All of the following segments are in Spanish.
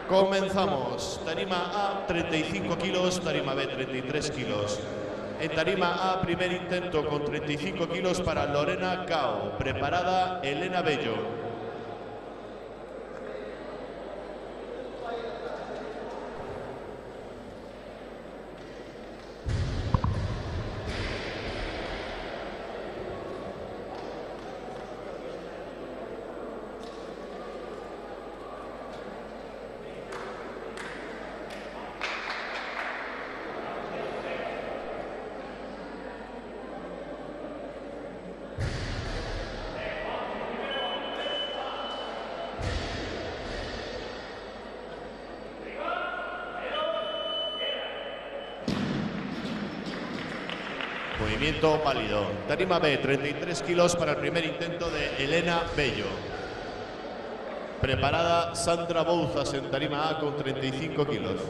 Comenzamos. Tarima A, 35 kilos, tarima B, 33 kilos. En tarima A, primer intento con 35 kilos para Lorena Cao. Preparada Elena Bello. Movimiento válido. Tarima B, 33 kilos para el primer intento de Elena Bello. Preparada Sandra Bouzas en tarima A con 35 kilos.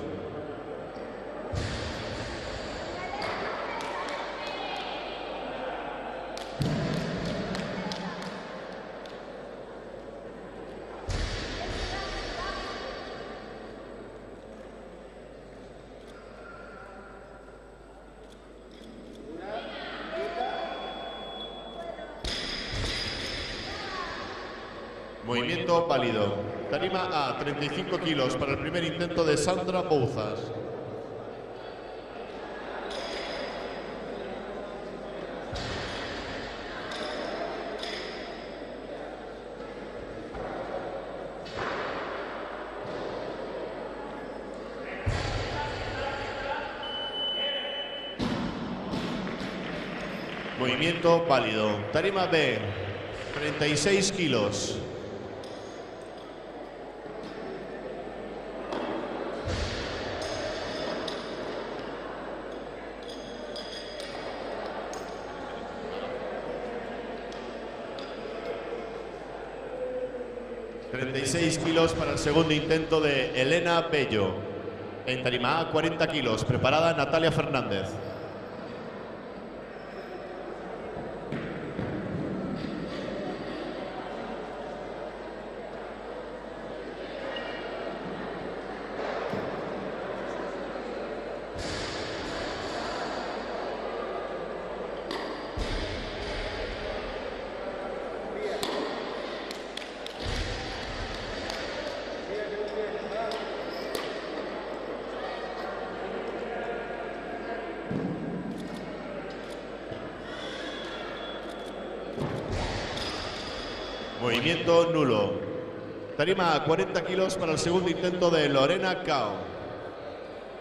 Movimiento válido. Tarima A, 35 kilos para el primer intento de Sandra Bouzas. Movimiento válido. Tarima B, 36 kilos. Kilos para el segundo intento de Elena Bello. En tarima A, 40 kilos. Preparada Natalia Fernández. Movimiento nulo. Tarima A, 40 kilos para el segundo intento de Lorena Cao.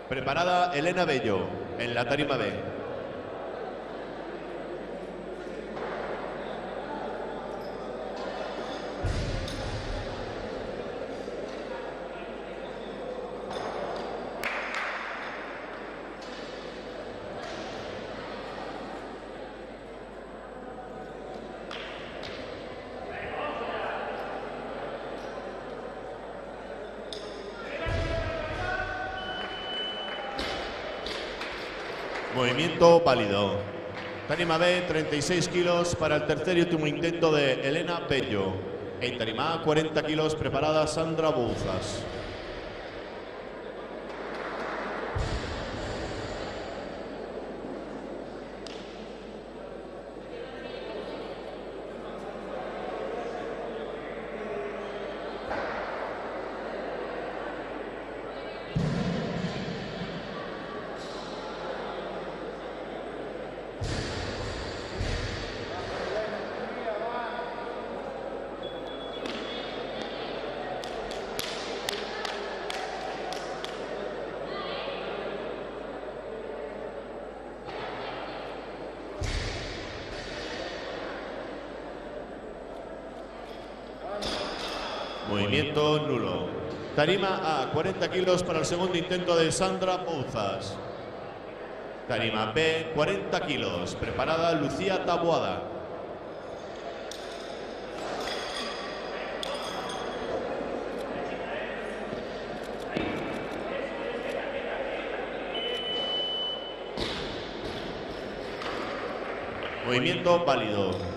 Preparada Elena Bello en la tarima B. Movimiento válido. Tarima B, 36 kilos para el tercer y último intento de Elena Bello. En tarima A, 40 kilos, preparada Sandra Bouzas. Movimiento nulo. Tarima A, 40 kilos para el segundo intento de Sandra Bouzas. Tarima B, 40 kilos. Preparada Lucía Taboada. Movimiento válido.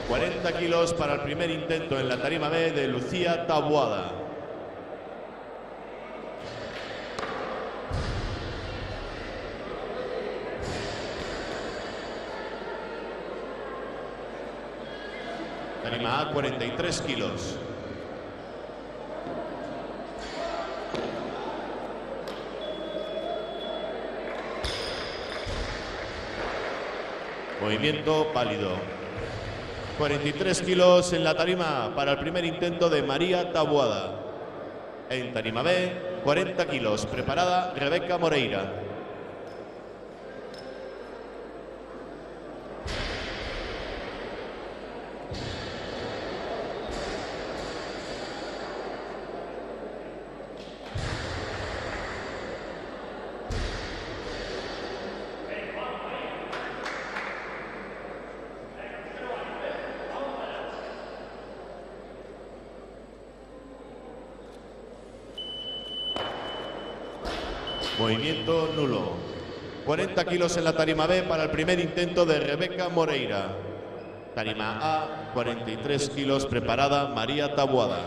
40 kilos para el primer intento en la tarima B de Lucía Taboada. Tarima A, 43 kilos. Movimiento válido. 43 kilos en la tarima para el primer intento de María Taboada. En tarima B, 40 kilos. Preparada Rebeca Moreira. Movimiento nulo. 40 kilos en la tarima B para el primer intento de Rebeca Moreira. Tarima A, 43 kilos. Preparada María Taboada.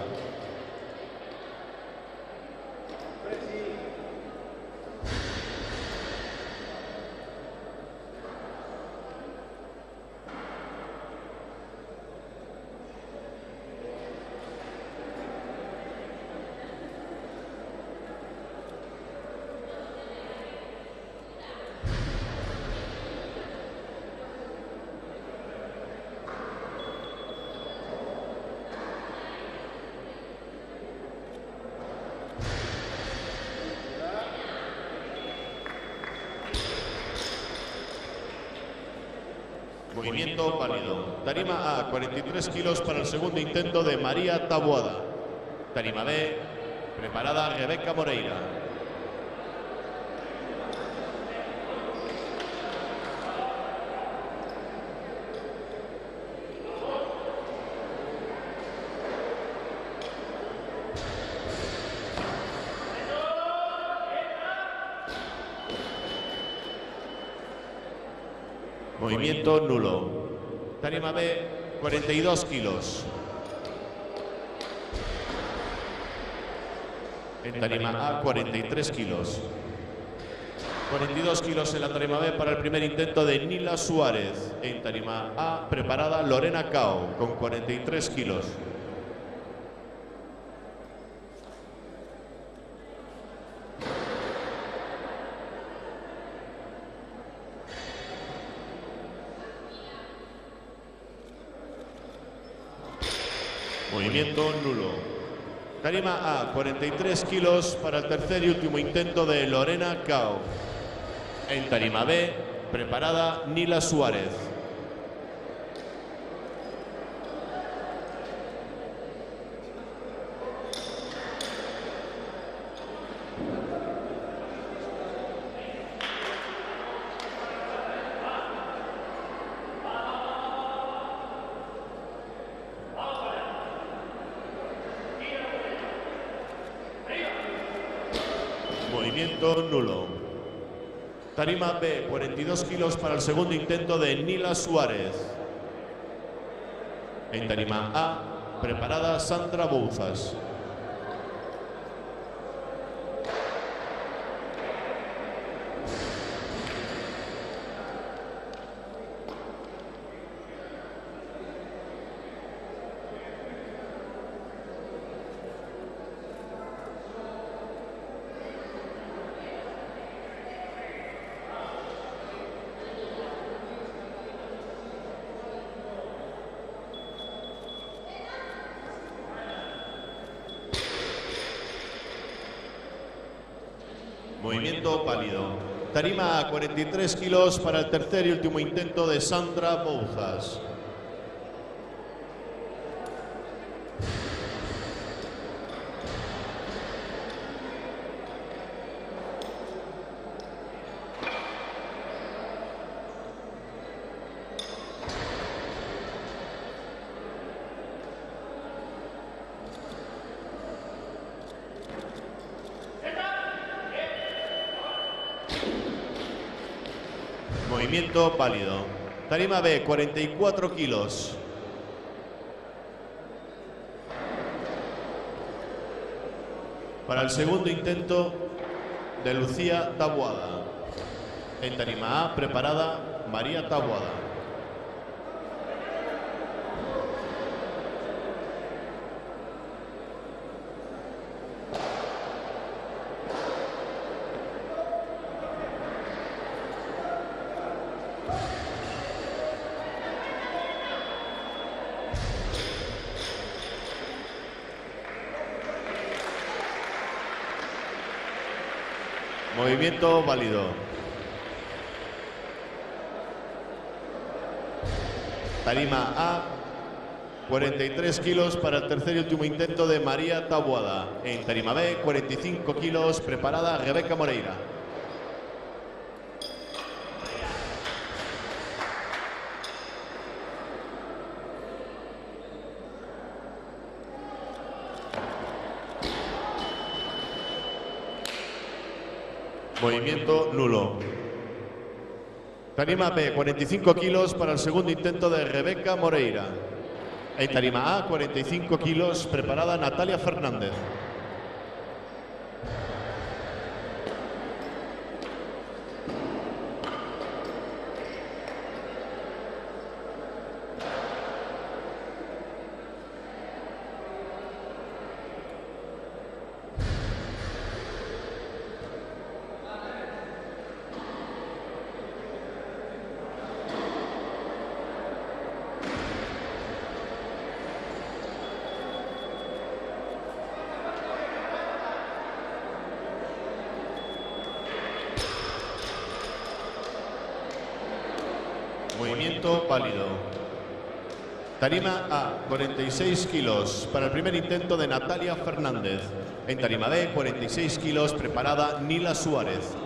Movimiento válido. Tarima A, 43 kilos para el segundo intento de María Taboada. Tarima B, preparada Rebeca Moreira. Movimiento nulo. Tarima B, 42 kilos. En tarima A, 43 kilos. 42 kilos en la tarima B para el primer intento de Nila Suárez. En tarima A, preparada Lorena Cao, con 43 kilos. Movimiento nulo. Tarima A, 43 kilos para el tercer y último intento de Lorena Cao. En tarima B, preparada Nila Suárez. Movimiento nulo. Tarima B, 42 kilos para el segundo intento de Nila Suárez. En tarima A, preparada Sandra Bouzas. Movimiento válido. Tarima A, 43 kilos para el tercer y último intento de Sandra Bouzas. Movimiento válido. Tarima B, 44 kilos. para el segundo intento de Lucía Taboada. En tarima A, preparada María Taboada. Movimiento válido. Tarima A, 43 kilos para el tercer y último intento de María Taboada. En tarima B, 45 kilos, preparada Rebeca Moreira. Movimiento nulo. Tarima B, 45 kilos para el segundo intento de Rebeca Moreira. En tarima A, 45 kilos, preparada Natalia Fernández. Movimiento válido. Tarima A, 46 kilos para el primer intento de Natalia Fernández. En tarima B, 46 kilos, preparada Nila Suárez.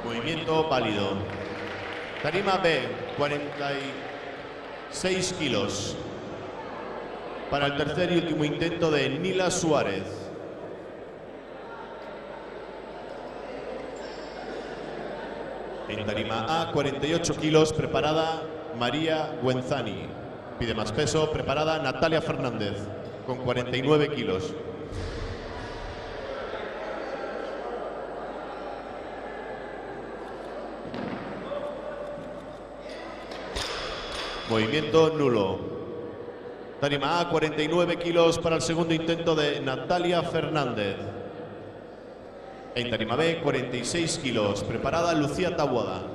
Movimiento válido. Tarima B, 46 kilos para el tercer y último intento de Nila Suárez. En tarima A, 48 kilos, preparada María Guenzani. Pide más peso, preparada Natalia Fernández, con 49 kilos. Movimiento nulo. Tarima A, 49 kilos para el segundo intento de Natalia Fernández. En tarima B, 46 kilos, preparada Lucía Taboada.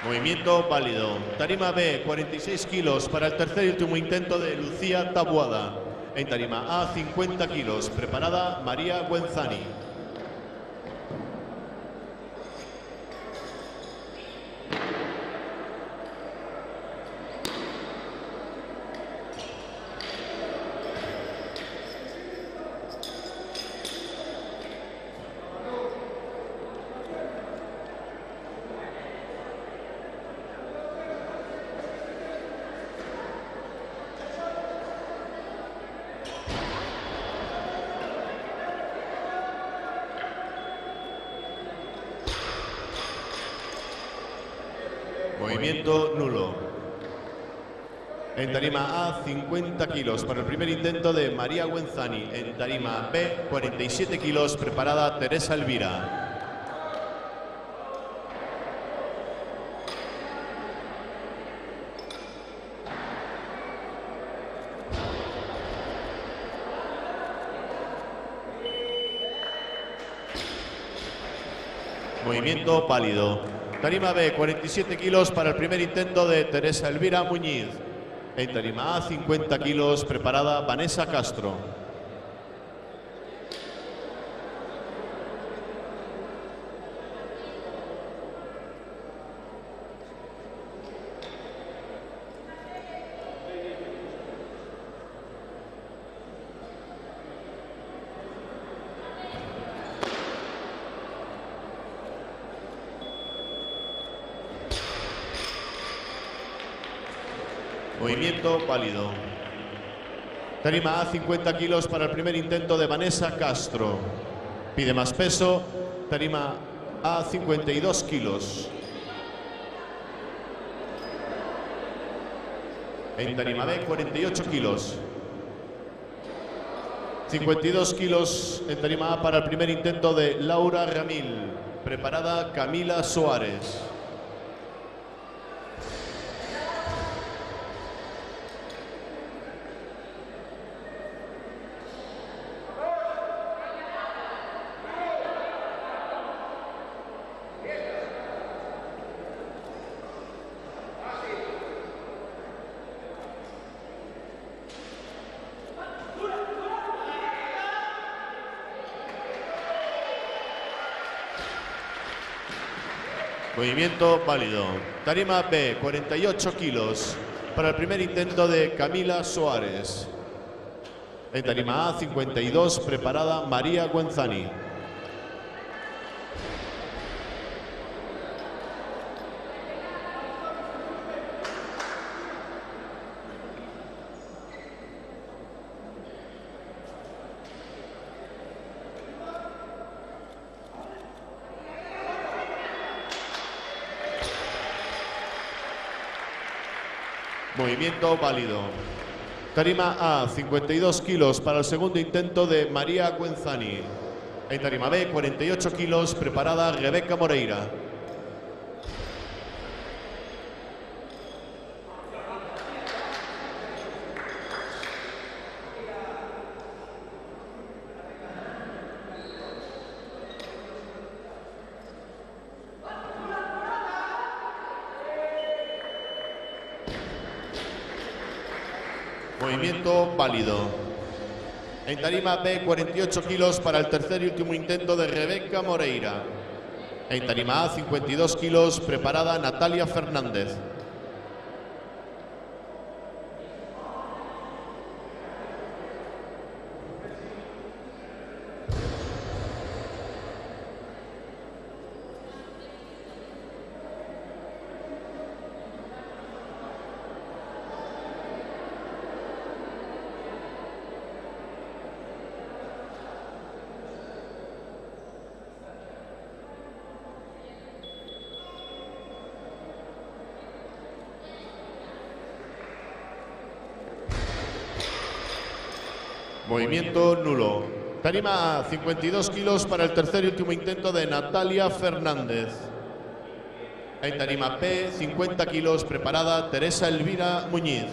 Movimiento válido. Tarima B, 46 kilos para el tercer y último intento de Lucía Taboada. En tarima A, 50 kilos, preparada María Guenzani. Movimiento nulo. En tarima A, 50 kilos para el primer intento de María Guenzani. En tarima B, 47 kilos, preparada Teresa Elvira. Movimiento pálido. Tarima B, 47 kilos para el primer intento de Teresa Elvira Muñiz. En tarima A, 50 kilos, preparada Vanessa Castro. Movimiento válido. Tarima A, 50 kilos para el primer intento de Vanessa Castro. Pide más peso. Tarima A, 52 kilos. En tarima B, 48 kilos. 52 kilos en tarima A para el primer intento de Laura Ramil. Preparada Camila Suárez. Movimiento válido. Tarima B, 48 kilos para el primer intento de Camila Suárez. En tarima A, 52, preparada María Guenzani. Movimiento válido. Tarima A, 52 kilos para el segundo intento de María Guenzani. En tarima B, 48 kilos, preparada Rebeca Moreira. Movimiento válido. En tarima B, 48 kilos para el tercer y último intento de Rebeca Moreira. En tarima A, 52 kilos, preparada Natalia Fernández. Movimiento nulo. Tarima A, 52 kilos para el tercer y último intento de Natalia Fernández. En tarima B, 50 kilos, preparada Teresa Elvira Muñiz.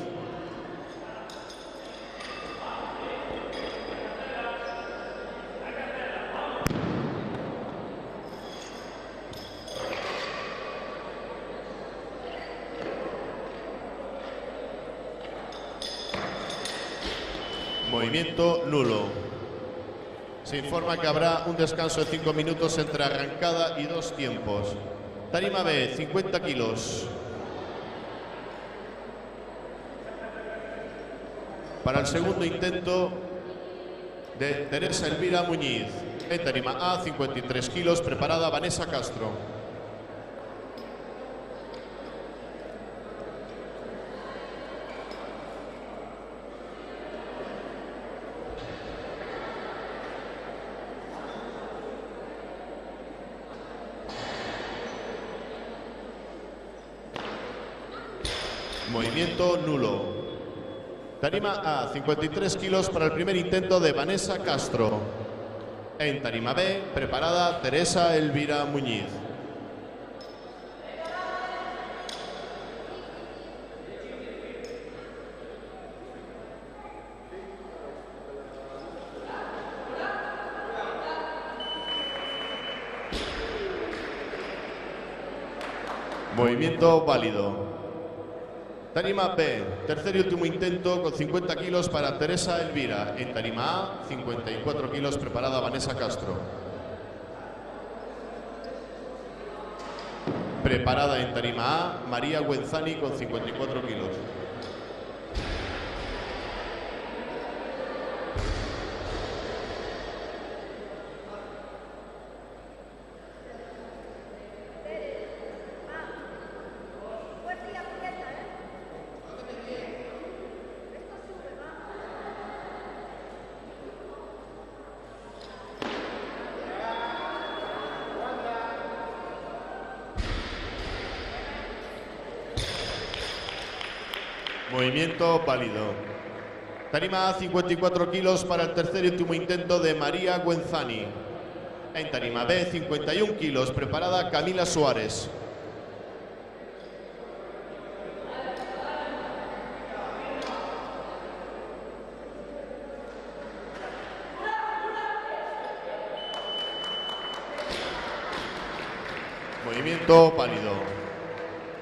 Movimiento nulo. Se informa que habrá un descanso de 5 minutos entre arrancada y 2 tiempos. Tarima B, 50 kilos. Para el segundo intento de Teresa Elvira Muñiz. En tarima A, 53 kilos, preparada Vanessa Castro. Movimiento nulo. Tarima A, 53 kilos para el primer intento de Vanessa Castro. En tarima B, preparada Teresa Elvira Muñiz. Movimiento válido. Tarima B, tercer y último intento con 50 kilos para Teresa Elvira. En tarima A, 54 kilos, preparada Vanessa Castro. Preparada en tarima A, María Guenzani con 54 kilos. Movimiento válido. Tarima A, 54 kilos para el tercer y último intento de María Guenzani. En tarima B, 51 kilos, preparada Camila Suárez. Movimiento válido.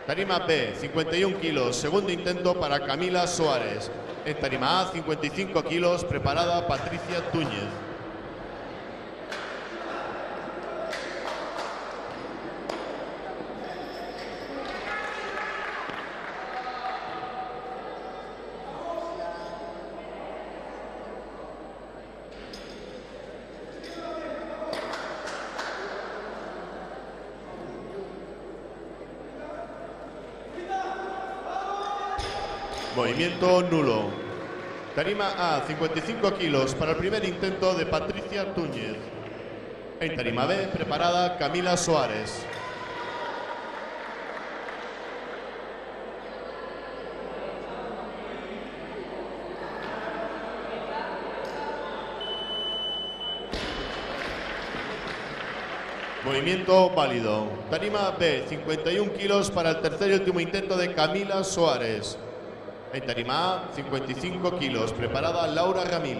Tarima B, 51 kilos, segundo intento para Camila Suárez. En tarima A, 55 kilos, preparada Patricia Túñez. Movimiento nulo. Tarima A, 55 kilos para el primer intento de Patricia Túñez. En tarima B, preparada Camila Suárez. Movimiento válido. Tarima B, 51 kilos para el tercer y último intento de Camila Suárez. En tarima A, 55 kilos, preparada Laura Ramil.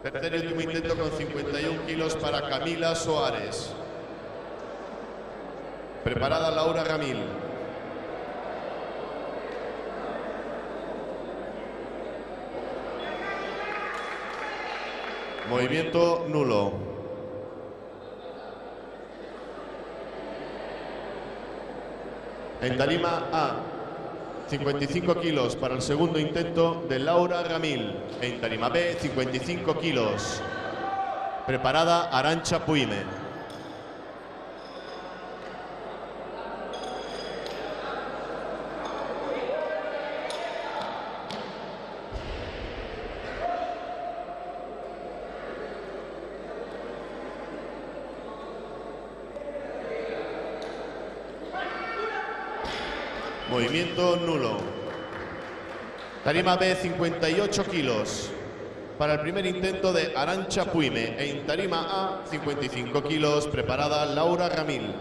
Tercer y último intento con 51 kilos para Camila Suárez. Preparada Laura Ramil. Movimiento nulo. En tarima A, 55 kilos para el segundo intento de Laura Ramil. En tarima B, 55 kilos. Preparada Arantxa Puime. Movimiento nulo. Tarima B, 58 kilos. Para el primer intento de Arantxa Puime. En tarima A, 55 kilos. Preparada Laura Ramil.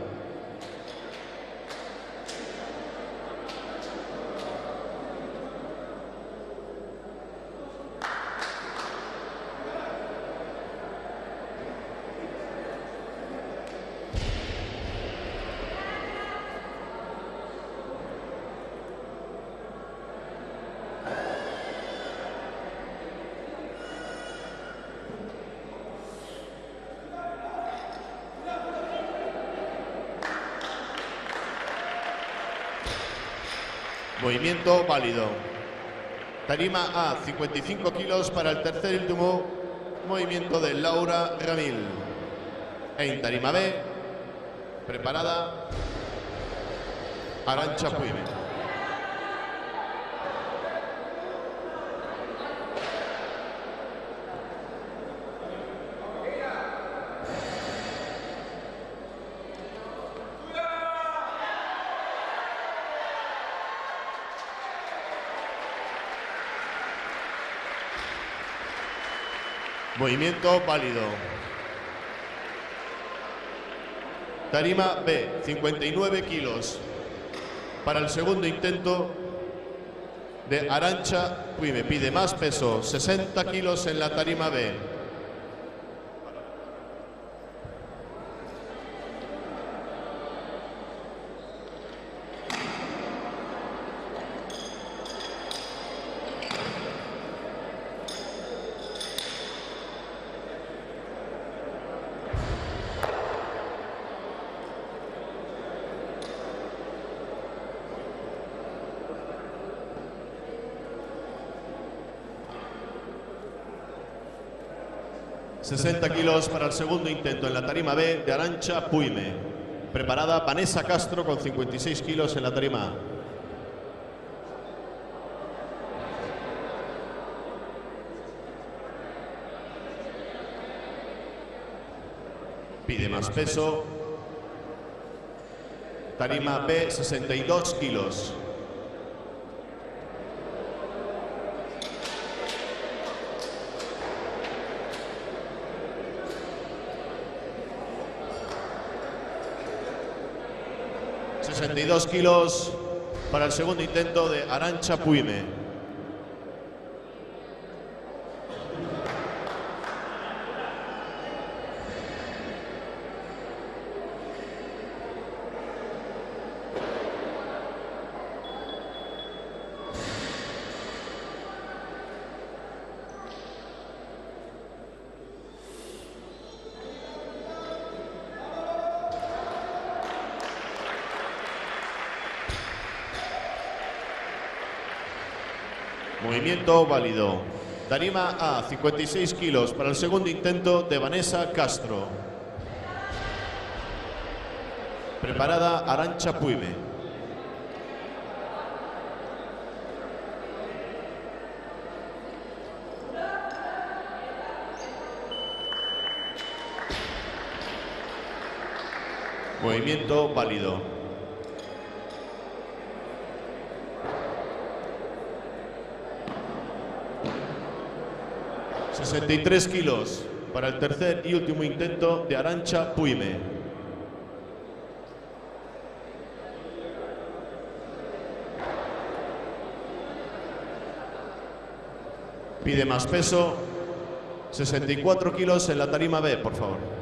Movimiento válido. Tarima A, 55 kilos para el tercer y último movimiento de Laura Ramil. En tarima B, preparada Arantxa Puime. Movimiento válido. Tarima B, 59 kilos. Para el segundo intento de Arantxa Puime. Pide más peso, 60 kilos en la tarima B. ...60 kilos para el segundo intento en la tarima B de Arantxa Puime. Preparada Vanessa Castro con 56 kilos en la tarima A. Pide más peso. Tarima B, 62 kilos. ...kilos para el segundo intento de Arantxa Puime. Movimiento válido. Tarima A, 56 kilos para el segundo intento de Vanessa Castro. Preparada Arantxa Puime. Movimiento válido. 63 kilos para el tercer y último intento de Arantxa Puime. Pide más peso. 64 kilos en la tarima B, por favor.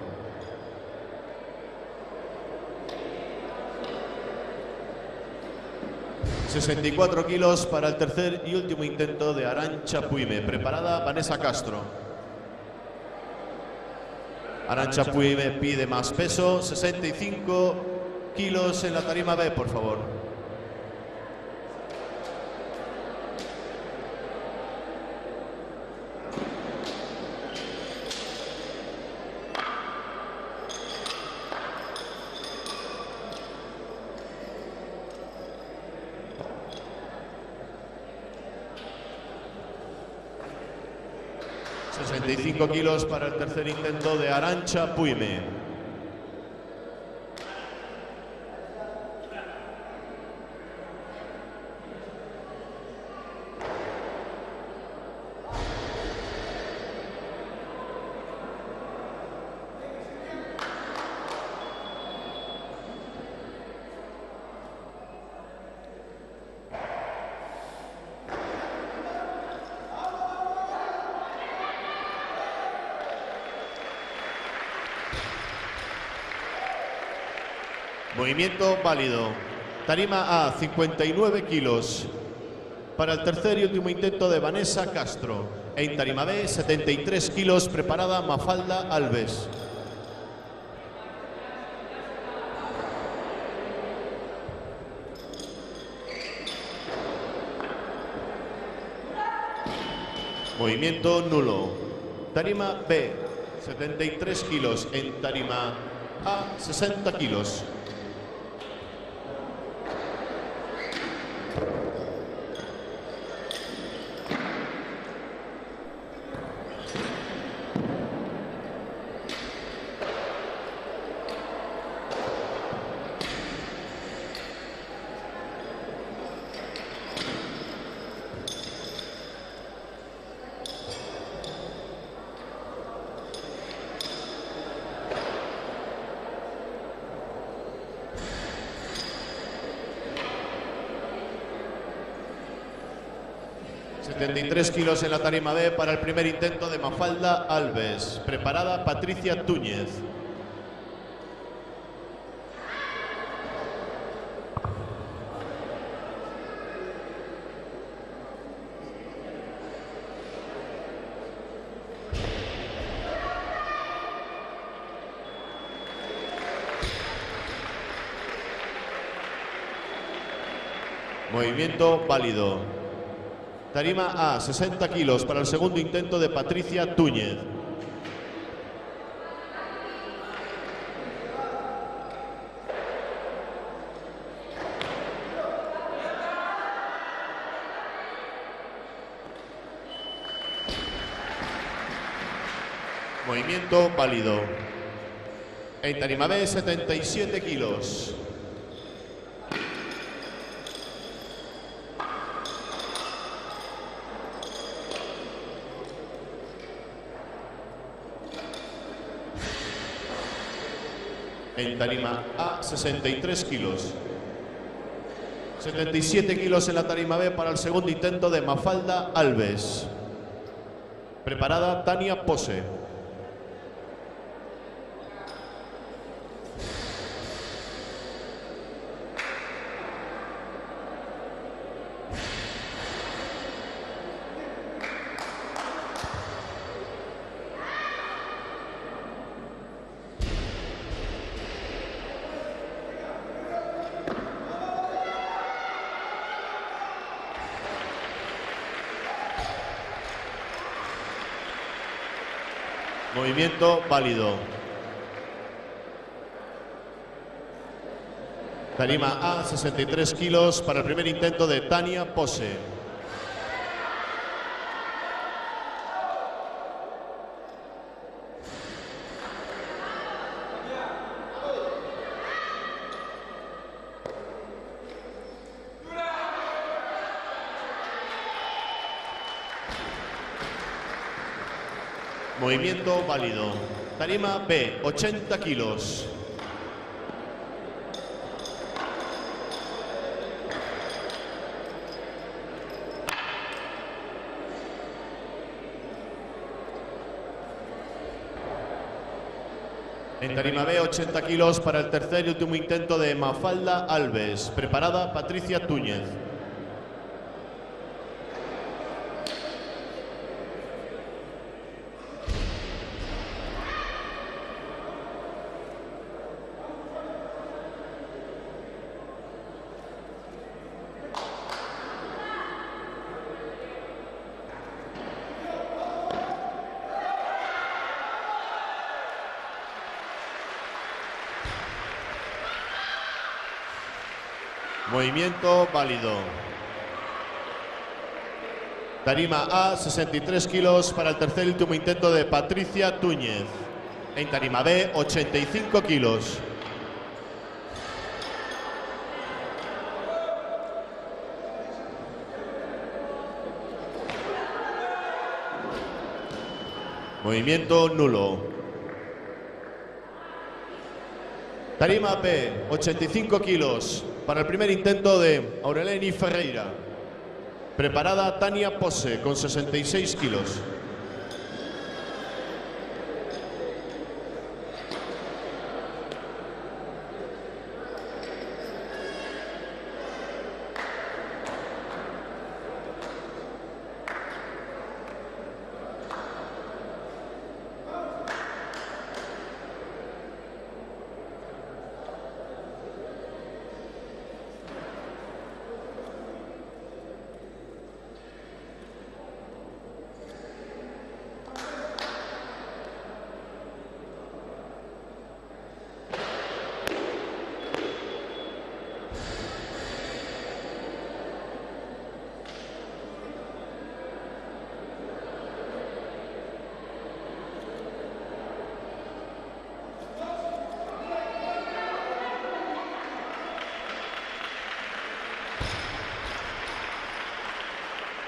...64 kilos para el tercer y último intento de Arantxa Puime. Preparada Vanessa Castro. Arantxa Puime pide más peso. 65 kilos en la tarima B, por favor. Kilos para el tercer intento de Arantxa Puime. Movimiento válido. Tarima A, 59 kilos para el tercer y último intento de Vanessa Castro. En tarima B, 73 kilos, preparada Mafalda Alves. Movimiento nulo. Tarima B, 73 kilos. En tarima A, 60 kilos. 73 kilos en la tarima B para el primer intento de Mafalda Alves. Preparada Patricia Túñez. Movimiento válido. Tarima A, 60 kilos para el segundo intento de Patricia Túñez. Movimiento válido. En tarima B, 77 kilos. En tarima A, 63 kilos. 77 kilos en la tarima B para el segundo intento de Mafalda Alves. Preparada Tania Pose. Movimiento válido. Tarima A, 63 kilos para el primer intento de Tania Pose. Movimiento válido. Tarima B, 80 kilos. En tarima B, 80 kilos para el tercer y último intento de Mafalda Alves. Preparada Patricia Túñez. Movimiento válido. Tarima A, 63 kilos para el tercer y último intento de Patricia Túñez. En tarima B, 85 kilos. Movimiento nulo. Tarima B, 85 kilos para el primer intento de Aureleni Ferreira. Preparada Tania Pose con 66 kilos.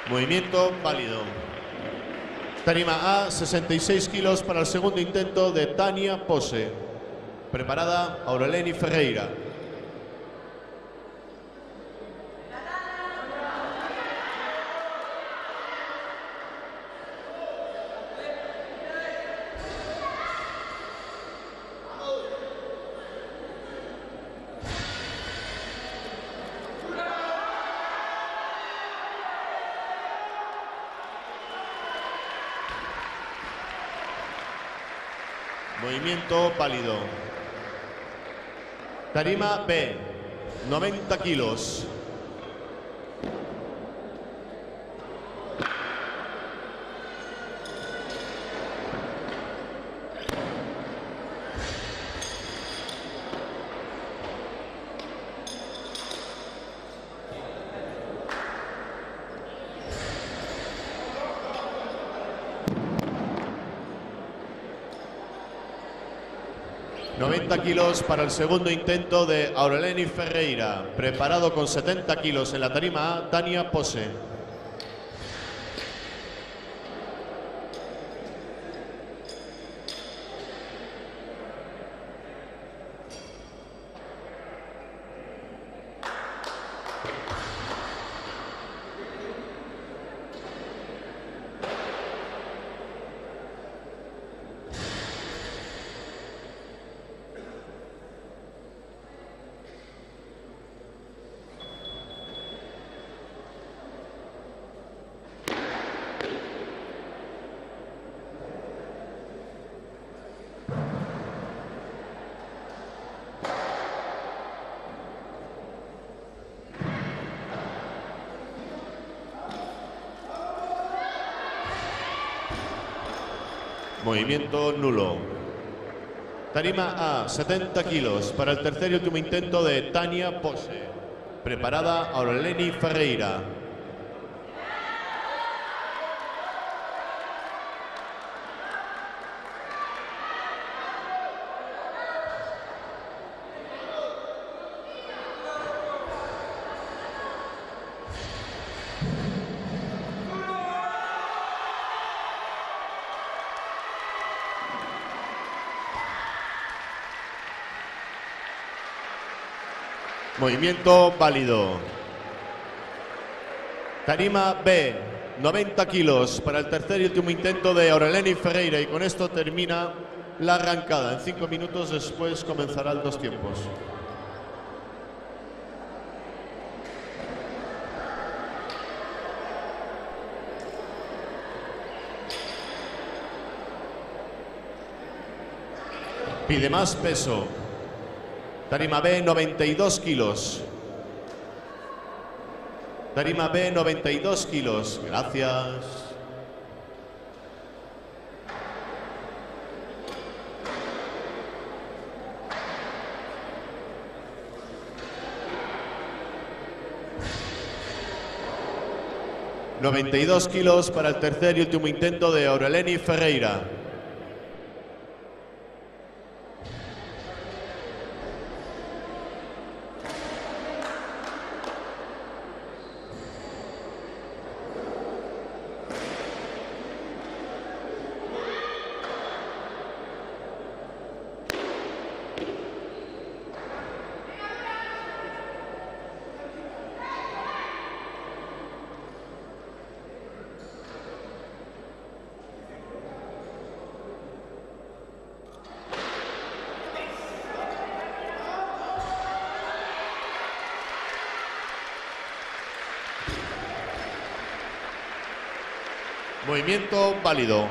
Movimiento válido. Tarima A, 66 kilos para el segundo intento de Tania Pose. Preparada Aureleni Ferreira. Movimiento válido. Tarima B, 90 kilos. Kilos para el segundo intento de Aureleni Ferreira, preparado con 70 kilos en la tarima A, Tania Pose. Movimiento nulo. Tarima A, 70 kilos para el tercer y último intento de Tania Pose. Preparada Aureleni Ferreira. Movimiento válido. Tarima B, 90 kilos para el tercer y último intento de Aureleni Ferreira. Y con esto termina la arrancada. En 5 minutos después comenzarán 2 tiempos. Pide más peso. Tarima B, 92 kilos. Tarima B, 92 kilos. Gracias. $92 kilos para el tercer y último intento de Aureleni Ferreira. Movimiento válido.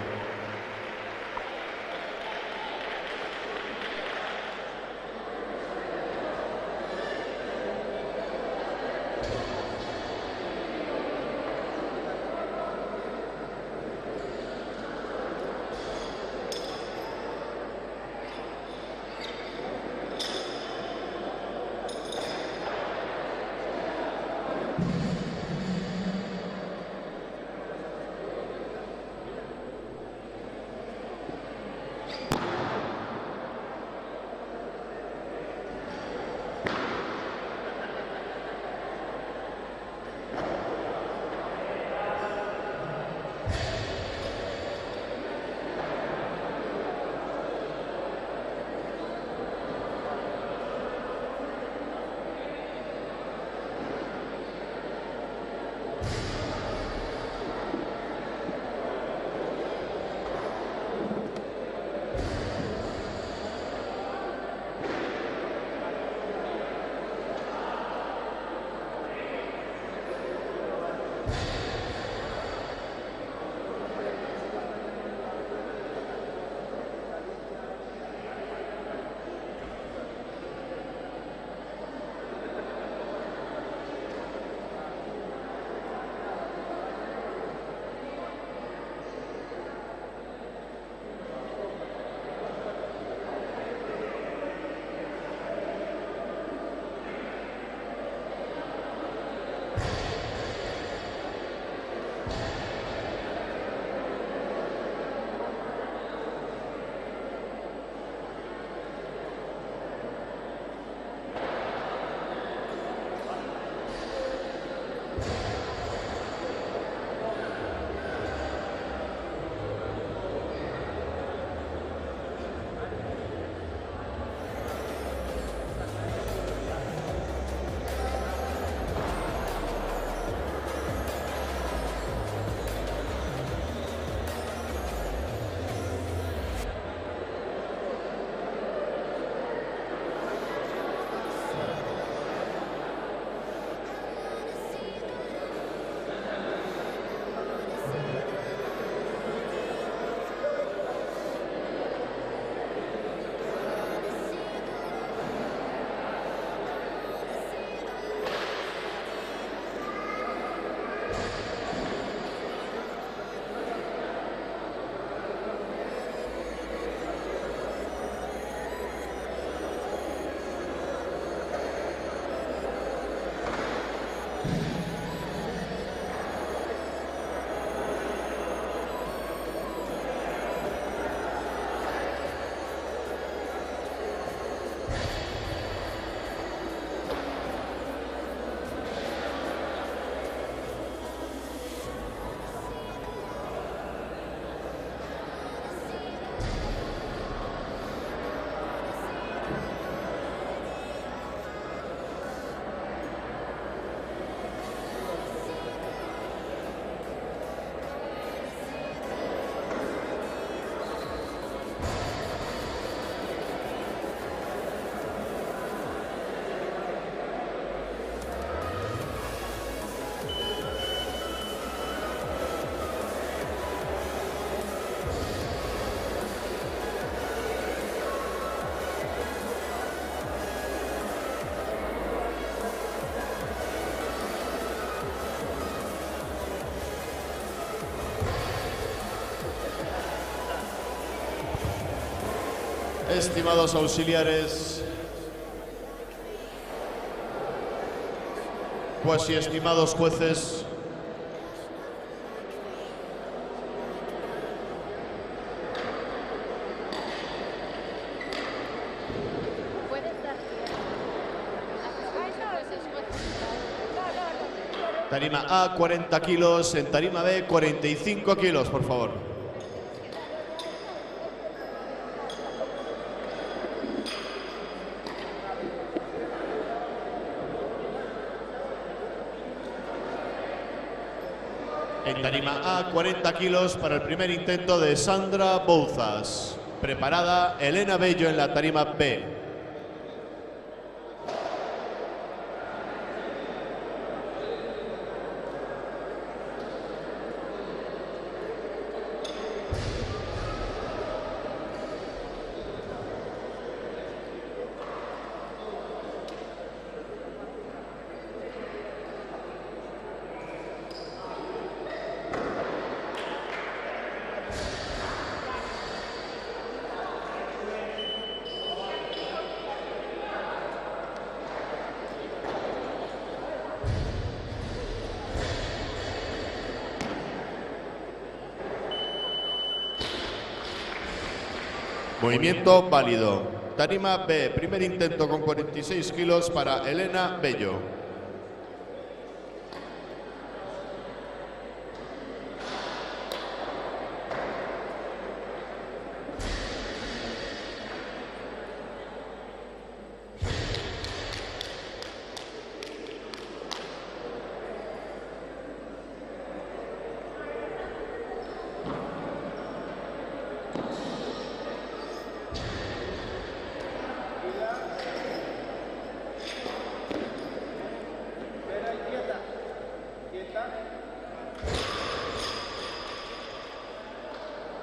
Estimados auxiliares, pues y estimados jueces, tarima A 40 kilos, en tarima B 45 kilos, por favor. En tarima A 40 kilos para el primer intento de Sandra Bouzas. Preparada Elena Bello en la tarima B. Movimiento válido. Tarima B, primer intento con 46 kilos para Elena Bello.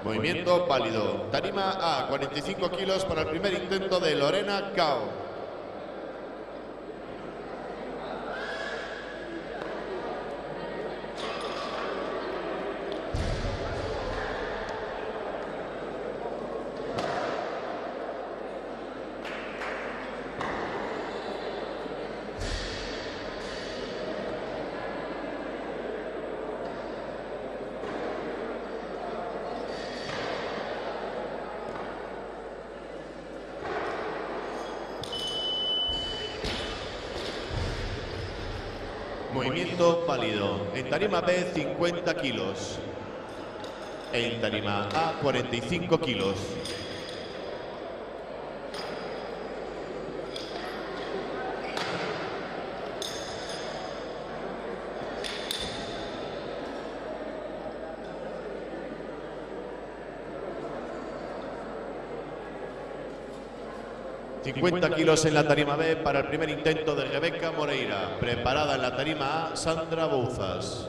Movimiento válido. Tarima A, 45 kilos para el primer intento de Lorena Cao. Movimiento válido. En tarima B, 50 kilos. En tarima A, 45 kilos. ...50 kilos en la tarima B para el primer intento de Rebeca Moreira. Preparada en la tarima A, Sandra Bouzas.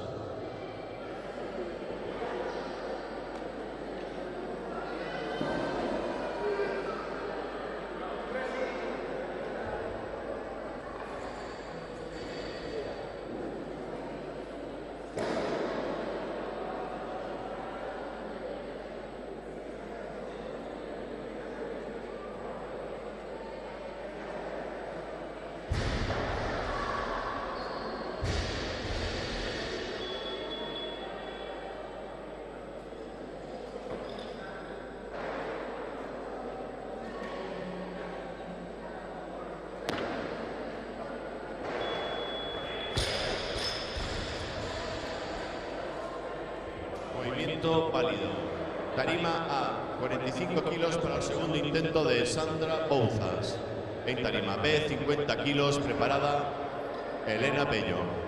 Movimiento válido. Tarima A, 45 kilos para el segundo intento de Sandra Bouzas. En tarima B, 50 kilos, preparada Elena Bello.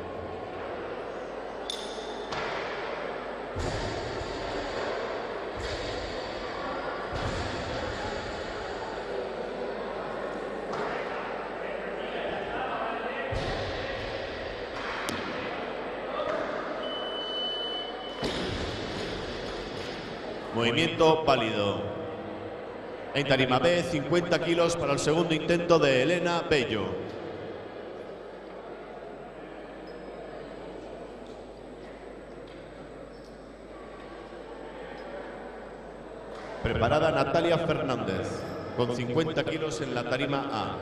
Movimiento válido. En tarima B, 50 kilos para el segundo intento de Elena Bello. Preparada Natalia Fernández. con 50 kilos en la tarima A.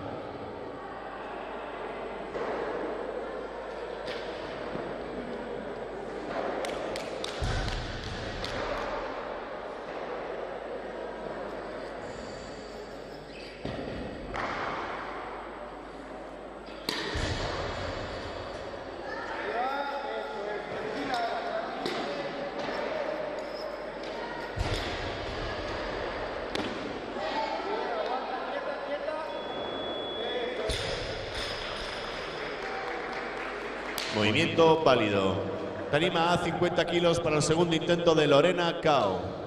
Movimiento válido. Tarima A, 50 kilos para el segundo intento de Lorena Cao.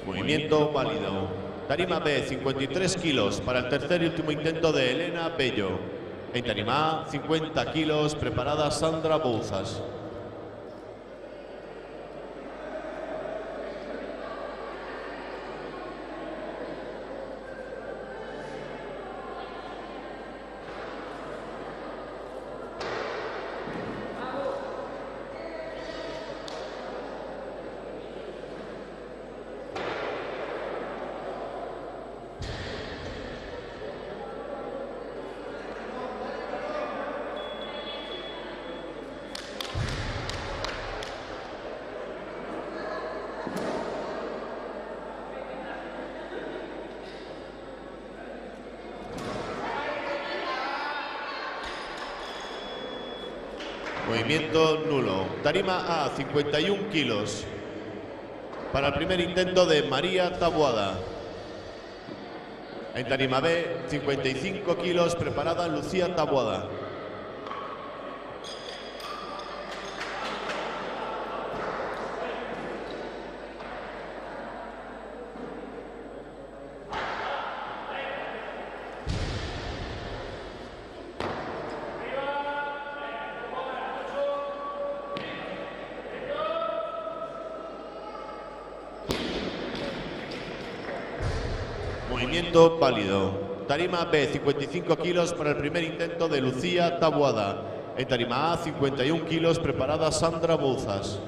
Movimiento válido. Tarima B, 53 kilos para el tercer y último intento de Elena Bello. En tarima A, 50 kilos, preparada Sandra Bouzas. Movimiento nulo. Tarima A, 51 kilos. Para el primer intento de María Taboada. En tarima B, 55 kilos, preparada Lucía Taboada. Movimiento válido. Tarima B, 55 kilos para el primer intento de Lucía Taboada. En tarima A, 51 kilos, preparada Sandra Bouzas.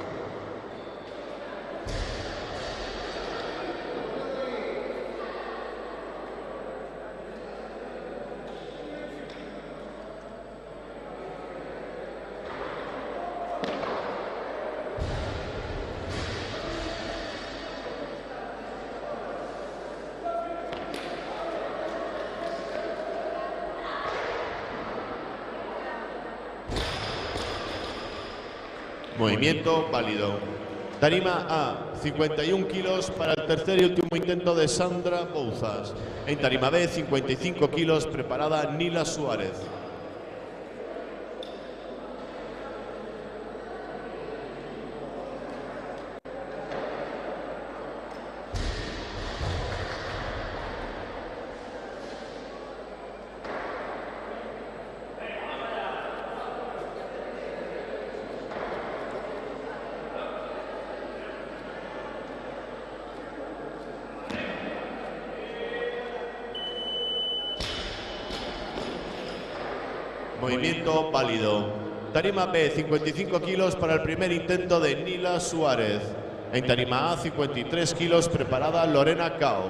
Movimiento válido. Tarima A, 51 kilos para el tercer y último intento de Sandra Bouzas. En tarima B, 55 kilos, preparada Nila Suárez. Movimiento válido. Tarima B, 55 kilos para el primer intento de Nila Suárez. En tarima A, 53 kilos, preparada Lorena Cao.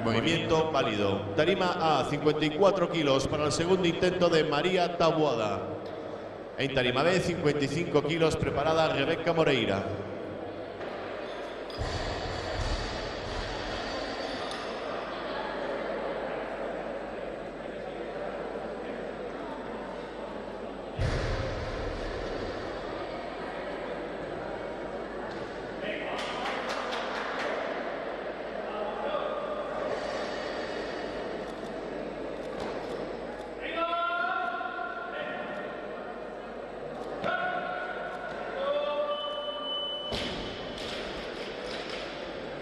Movimiento válido. Tarima A, 54 kilos para el segundo intento de María Taboada. En tarima B, 55 kilos, preparada Rebeca Moreira.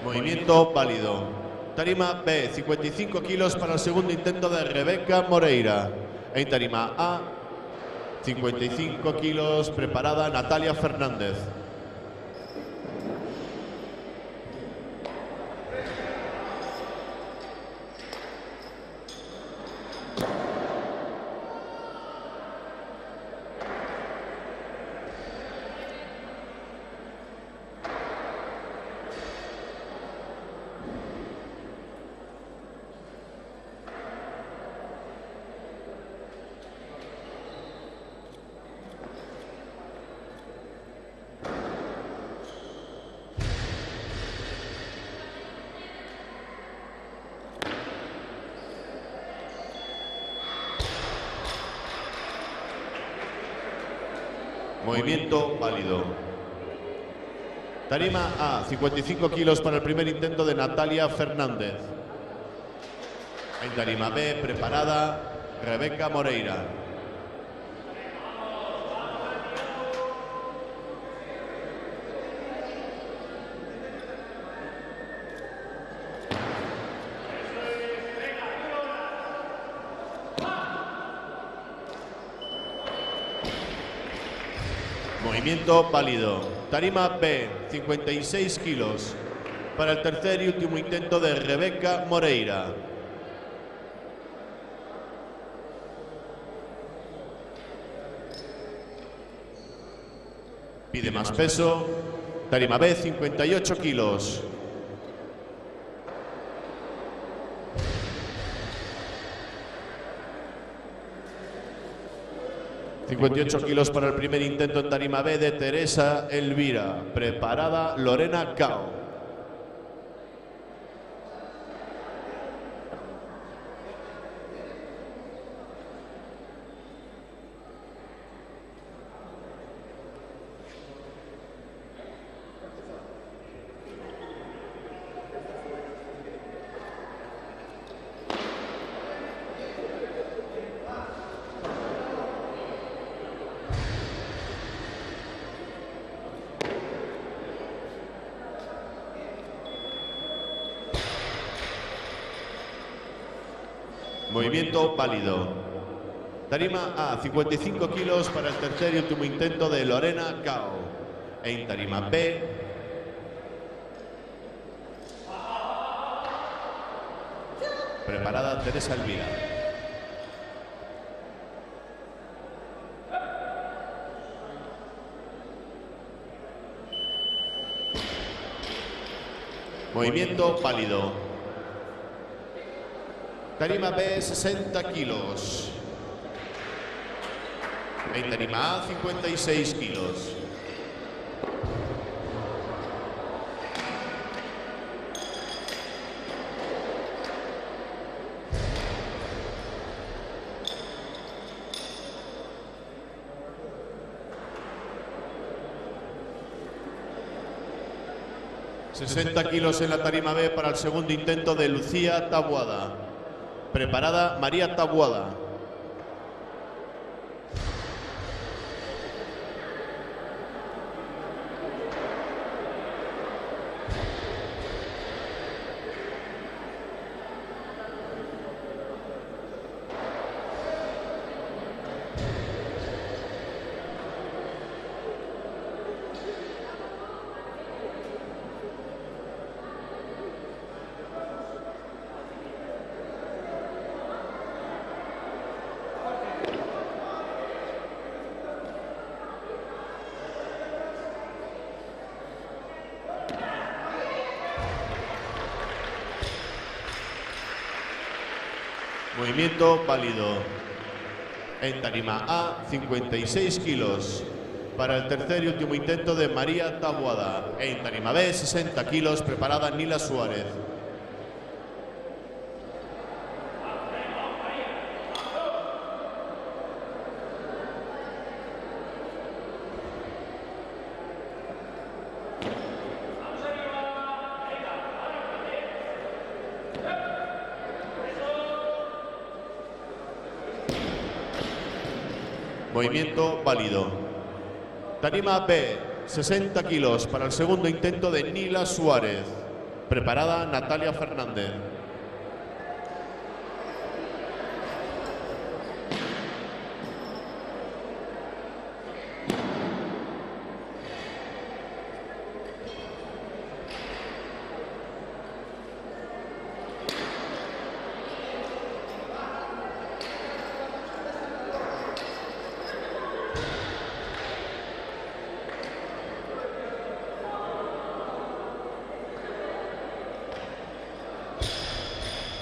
Movimiento válido. Tarima B, 55 kilos para el segundo intento de Rebeca Moreira. En tarima A, 55 kilos, preparada Natalia Fernández. Movimiento válido. Tarima A, 55 kilos para el primer intento de Natalia Fernández. En tarima B, preparada Rebeca Moreira. Movimiento válido. Tarima B, 56 kilos para el tercer y último intento de Rebeca Moreira. Pide más peso. Tarima B, 58 kilos. ...58 kilos para el primer intento en tarima B de Teresa Elvira. Preparada Lorena Cao. Movimiento válido. Tarima A, 55 kilos para el tercer y último intento de Lorena Cao. En tarima B, preparada Teresa Elvira. Movimiento válido. Tarima B, 60 kilos. En tarima A, 56 kilos. ...60 kilos en la tarima B para el segundo intento de Lucía Taboada. Preparada María Taboada. Movimiento válido. En tarima A, 56 kilos. Para el tercer y último intento de María Taboada. En tarima B, 60 kilos, preparada Nila Suárez. Movimiento válido. Tarima B, 60 kilos para el segundo intento de Nila Suárez. Preparada Natalia Fernández.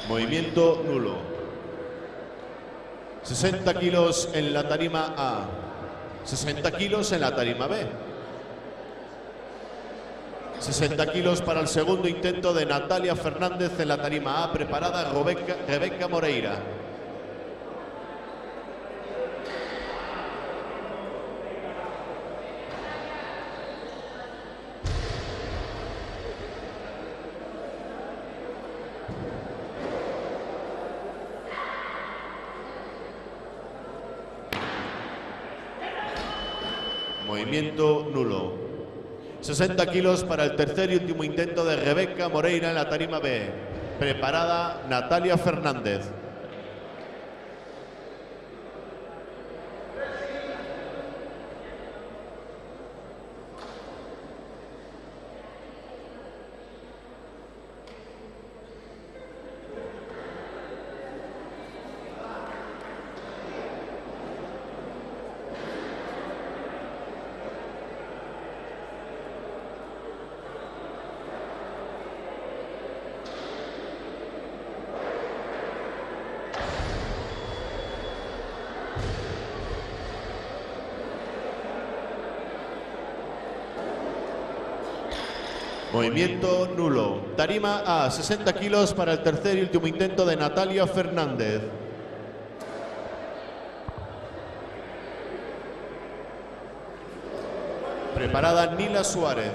Movimiento nulo. 60 kilos en la tarima A. 60 kilos en la tarima B. 60 kilos para el segundo intento de Natalia Fernández en la tarima A. Preparada Rebeca Moreira. Movimiento nulo. 60 kilos para el tercer y último intento de Rebeca Moreira en la tarima B. Preparada Natalia Fernández. Movimiento nulo. Tarima A, 60 kilos para el tercer y último intento de Natalia Fernández. Preparada Nila Suárez.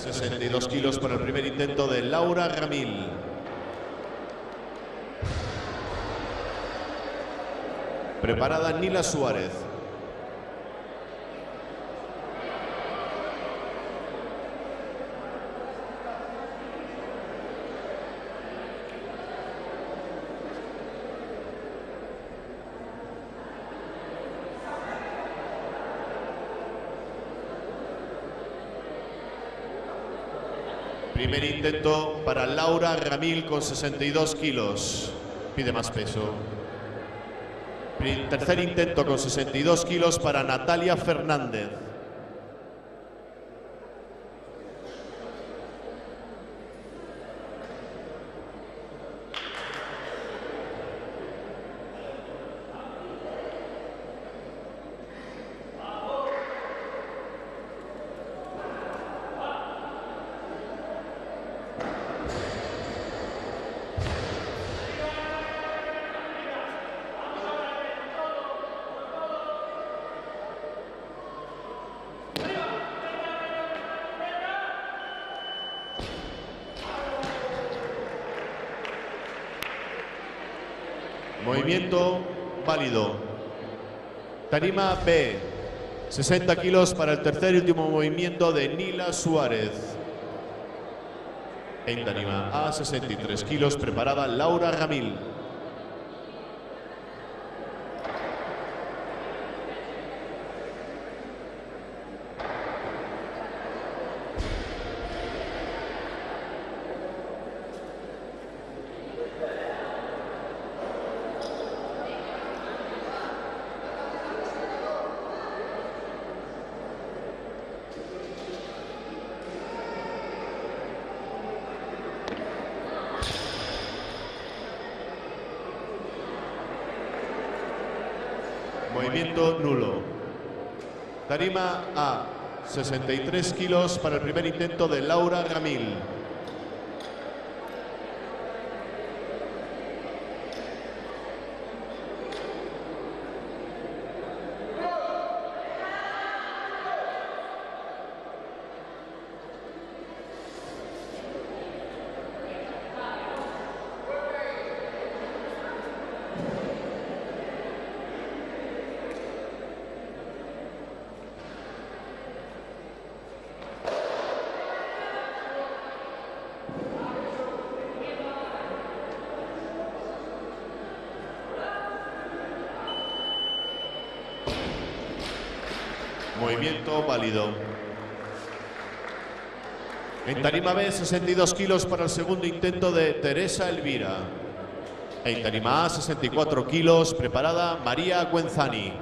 ...62 kilos para el primer intento de Laura Ramil. Preparada Nila Suárez. Primer intento para Laura Ramil con 62 kilos. Pide más peso. Tercer intento con 62 kilos para Natalia Fernández. Movimiento válido. Tarima B, 60 kilos para el tercer y último movimiento de Nila Suárez. En tarima A, 63 kilos, preparada Laura Ramil. Movimiento nulo. Tarima A, 63 kilos para el primer intento de Laura Ramil. Movimiento válido. En tarima B, 62 kilos para el segundo intento de Teresa Elvira. En tarima A, 64 kilos, preparada María Guenzani.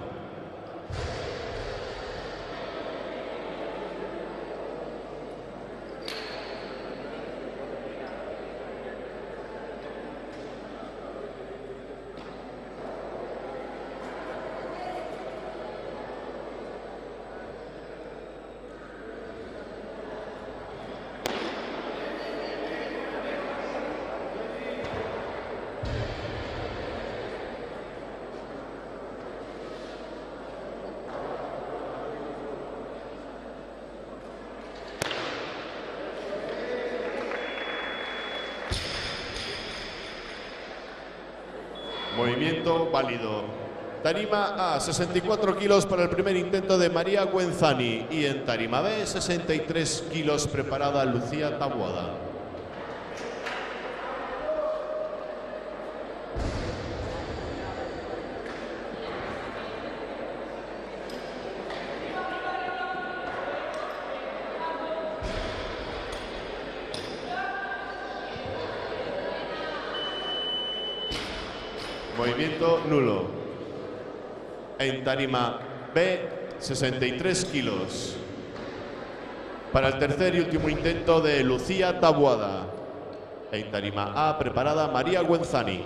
Movimiento válido. Tarima A, 64 kilos para el primer intento de María Guenzani. Y en tarima B, 63 kilos, preparada Lucía Taboada. Movimiento nulo. En tarima B, 63 kilos. Para el tercer y último intento de Lucía Taboada. En tarima A, preparada María Guenzani.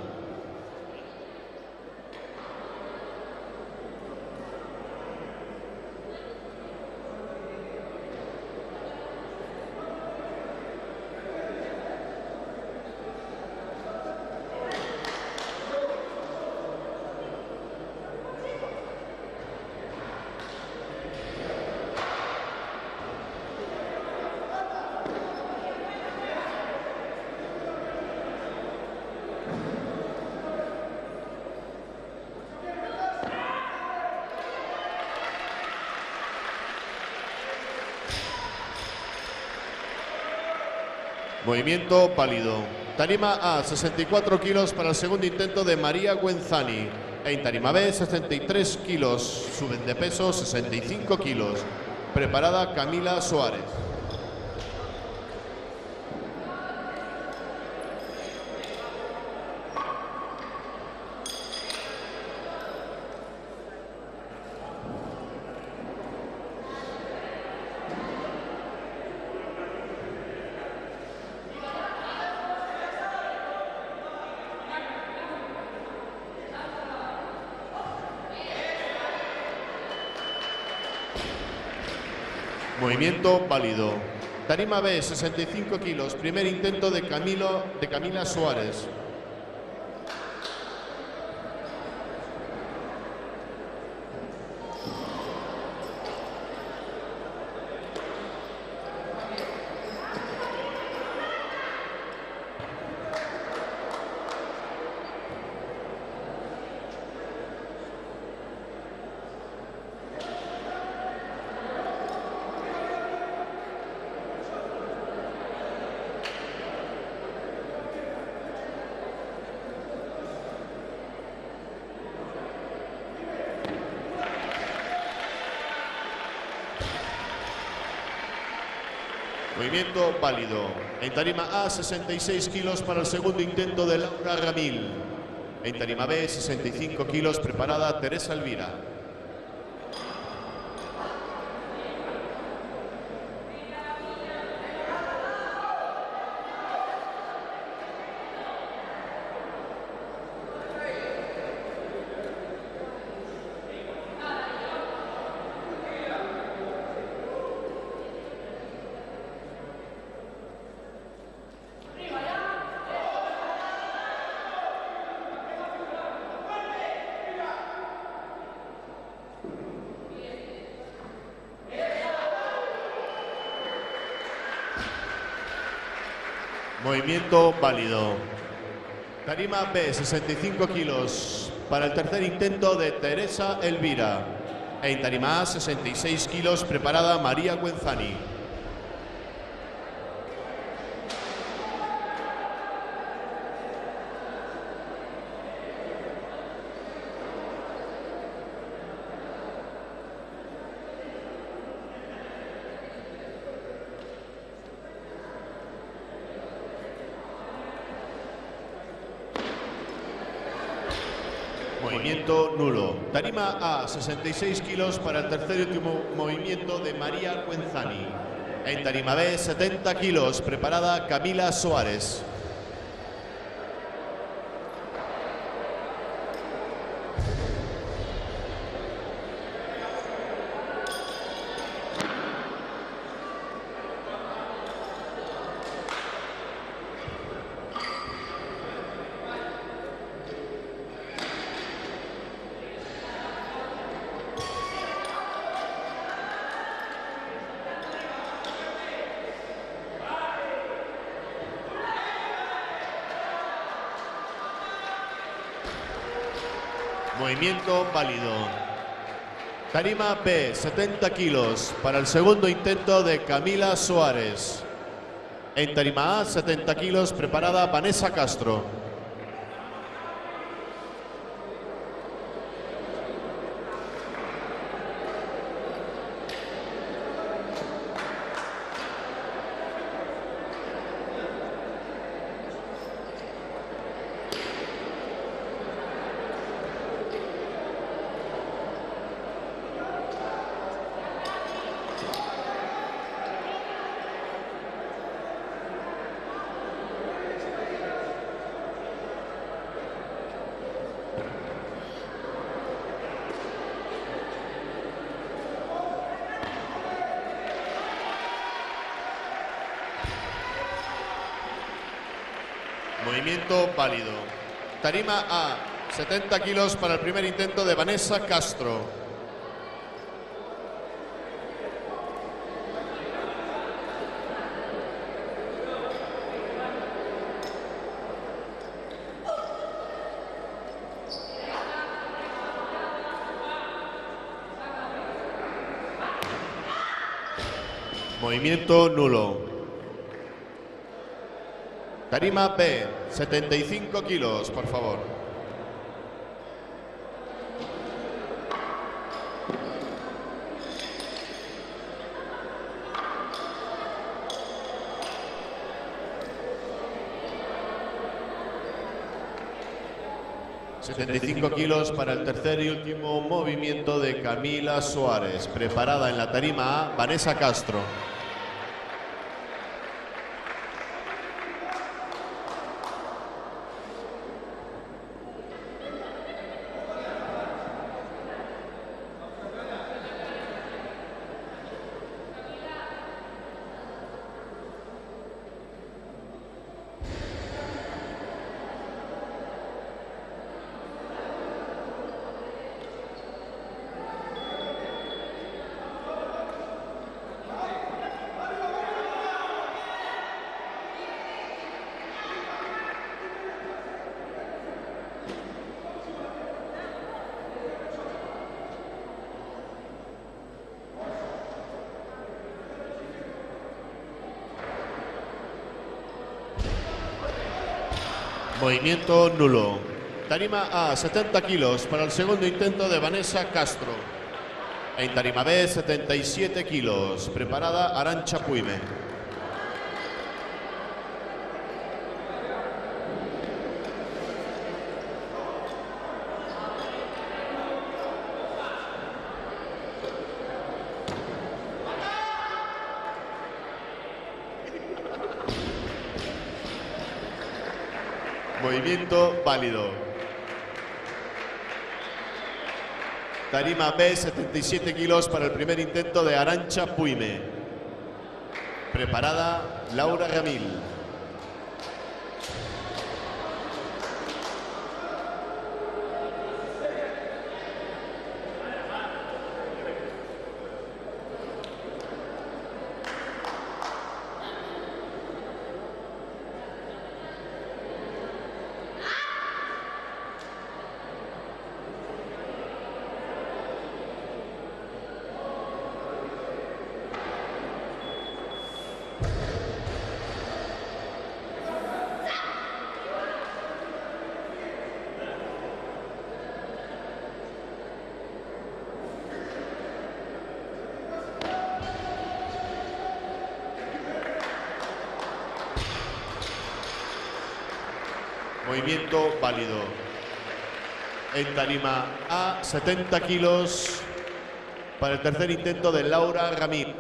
Movimiento pálido. Tarima A, 64 kilos para el segundo intento de María Guenzani. En tarima B, 63 kilos. Suben de peso 65 kilos. Preparada Camila Suárez. Movimiento válido. Tarima B, 65 kilos. Primer intento de Camila Suárez. Movimiento válido. En tarima A, 66 kilos para el segundo intento de Laura Ramil. En tarima B, 65 kilos, preparada Teresa Elvira. Movimiento válido. Tarima B, 65 kilos para el tercer intento de Teresa Elvira. En tarima A, 66 kilos, preparada María Guenzani. Movimiento nulo. Tarima A, 66 kilos para el tercer y último movimiento de María Guenzani. En tarima B, 70 kilos, preparada Camila Soares. Movimiento válido. Tarima B, 70 kilos para el segundo intento de Camila Soares. En tarima A, 70 kilos, preparada Vanessa Castro. Movimiento válido. Tarima A, 70 kilos para el primer intento de Vanessa Castro. Movimiento nulo. Tarima B, 75 kilos, por favor. ...75 kilos para el tercer y último movimiento de Camila Soares. Preparada en la tarima A, Vanessa Castro. Movimiento nulo. Tarima A, 70 kilos para el segundo intento de Vanessa Castro. En tarima B, 77 kilos. Preparada Arantxa Puime. Movimiento válido. Tarima B, 77 kilos para el primer intento de Arantxa Puime. Preparada Laura Gamil. Movimiento válido. En tarima A, 70 kilos para el tercer intento de Laura Ramírez.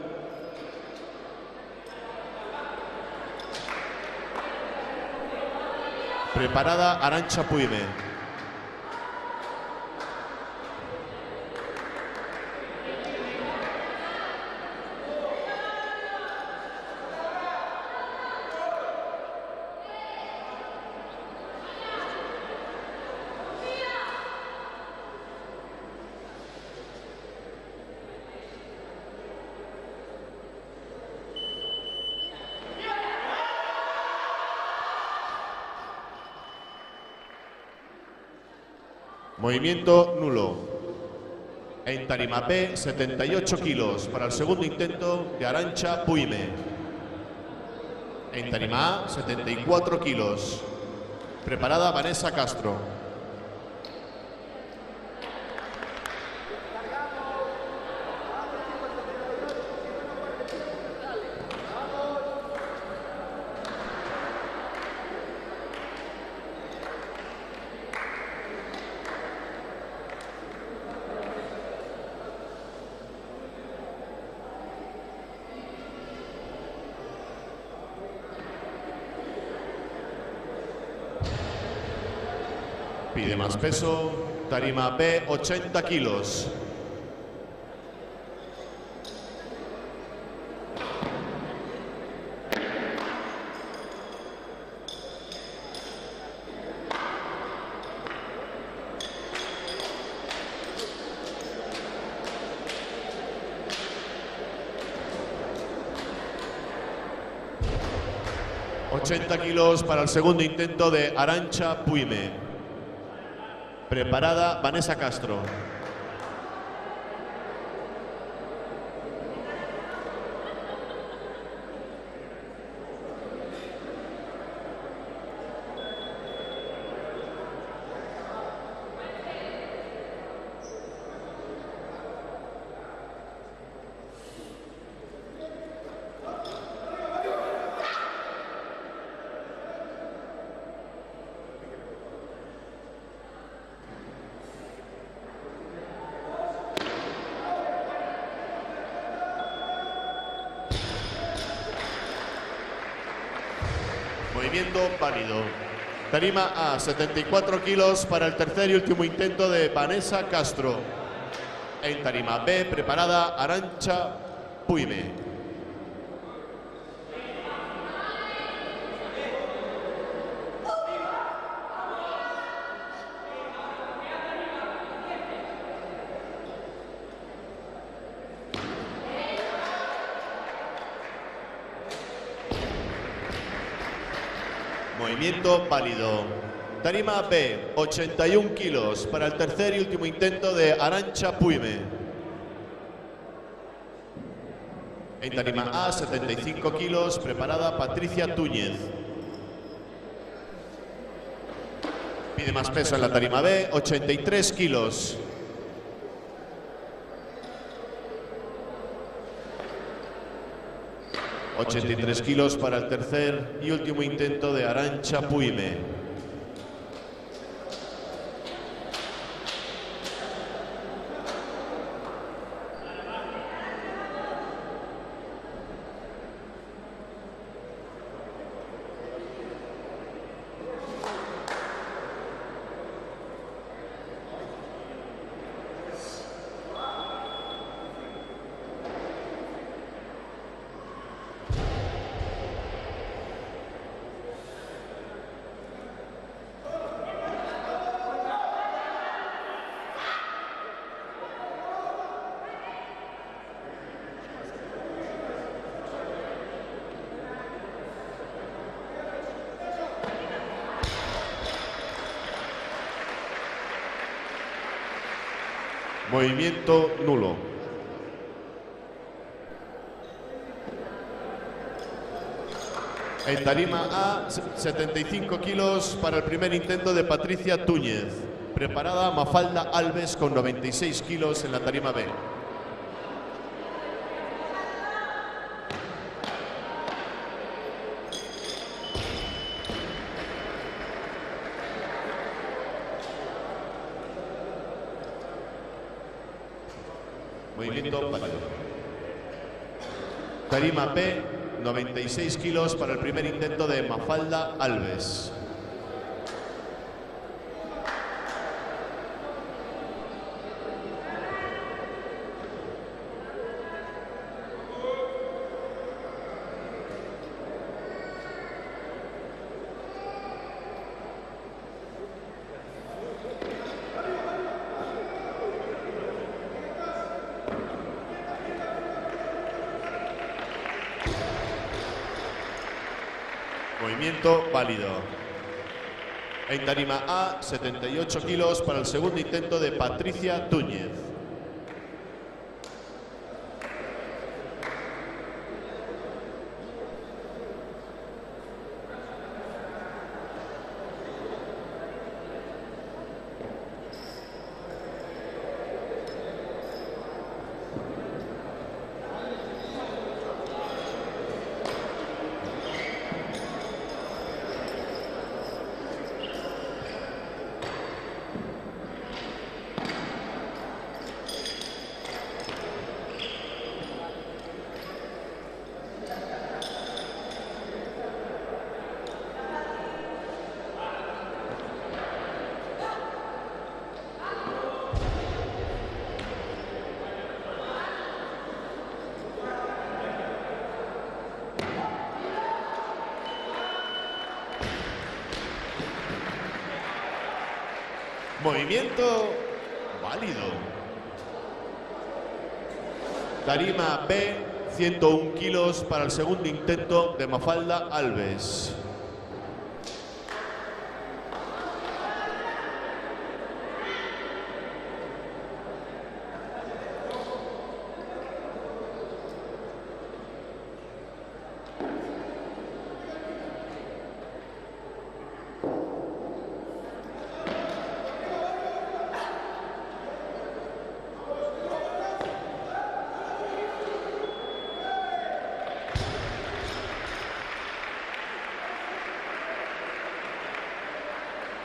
Preparada Arantxa Puime. Movimiento nulo. En tarima B, 78 kilos para el segundo intento de Arantxa Puime. En tarima A, 74 kilos. Preparada Vanessa Castro. Pide más peso. Tarima B, 80 kilos. $80 para el segundo intento de Arantxa Puime. Preparada Vanessa Castro. Movimiento válido. Tarima A, 74 kilos para el tercer y último intento de Vanessa Castro. En tarima B, preparada Arantxa Puime. Movimiento válido. Tarima B, 81 kilos para el tercer y último intento de Arantxa Puime. En tarima A, 75 kilos, preparada Patricia Túñez. Pide más peso en la tarima B, 83 kilos. $83 kilos para el tercer y último intento de Arantxa Puime. Movimiento nulo. En tarima A, 75 kilos para el primer intento de Patricia Túñez. Preparada Mafalda Alves con 96 kilos en la tarima B. Movimiento válido. Tarima B, 96 kilos para el primer intento de Mafalda Alves. Movimiento válido. En tarima A, 78 kilos para el segundo intento de Patricia Túñez. Movimiento válido. Tarima B, 101 kilos para el segundo intento de Mafalda Alves.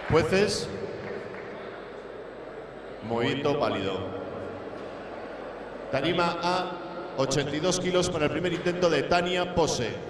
Jueces, movimiento válido. Tarima A, 82 kilos para el primer intento de Tania Pose.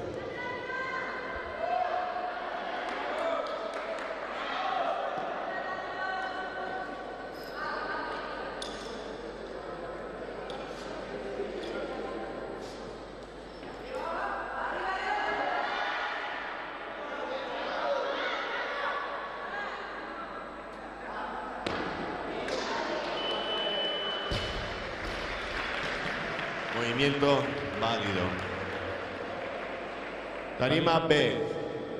Movimiento válido. Tarima B,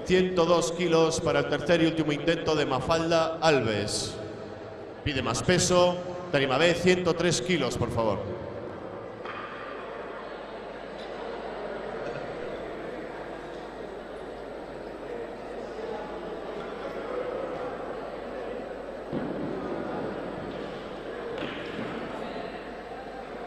102 kilos para el tercer y último intento de Mafalda Alves. Pide más peso. Tarima B, 103 kilos, por favor.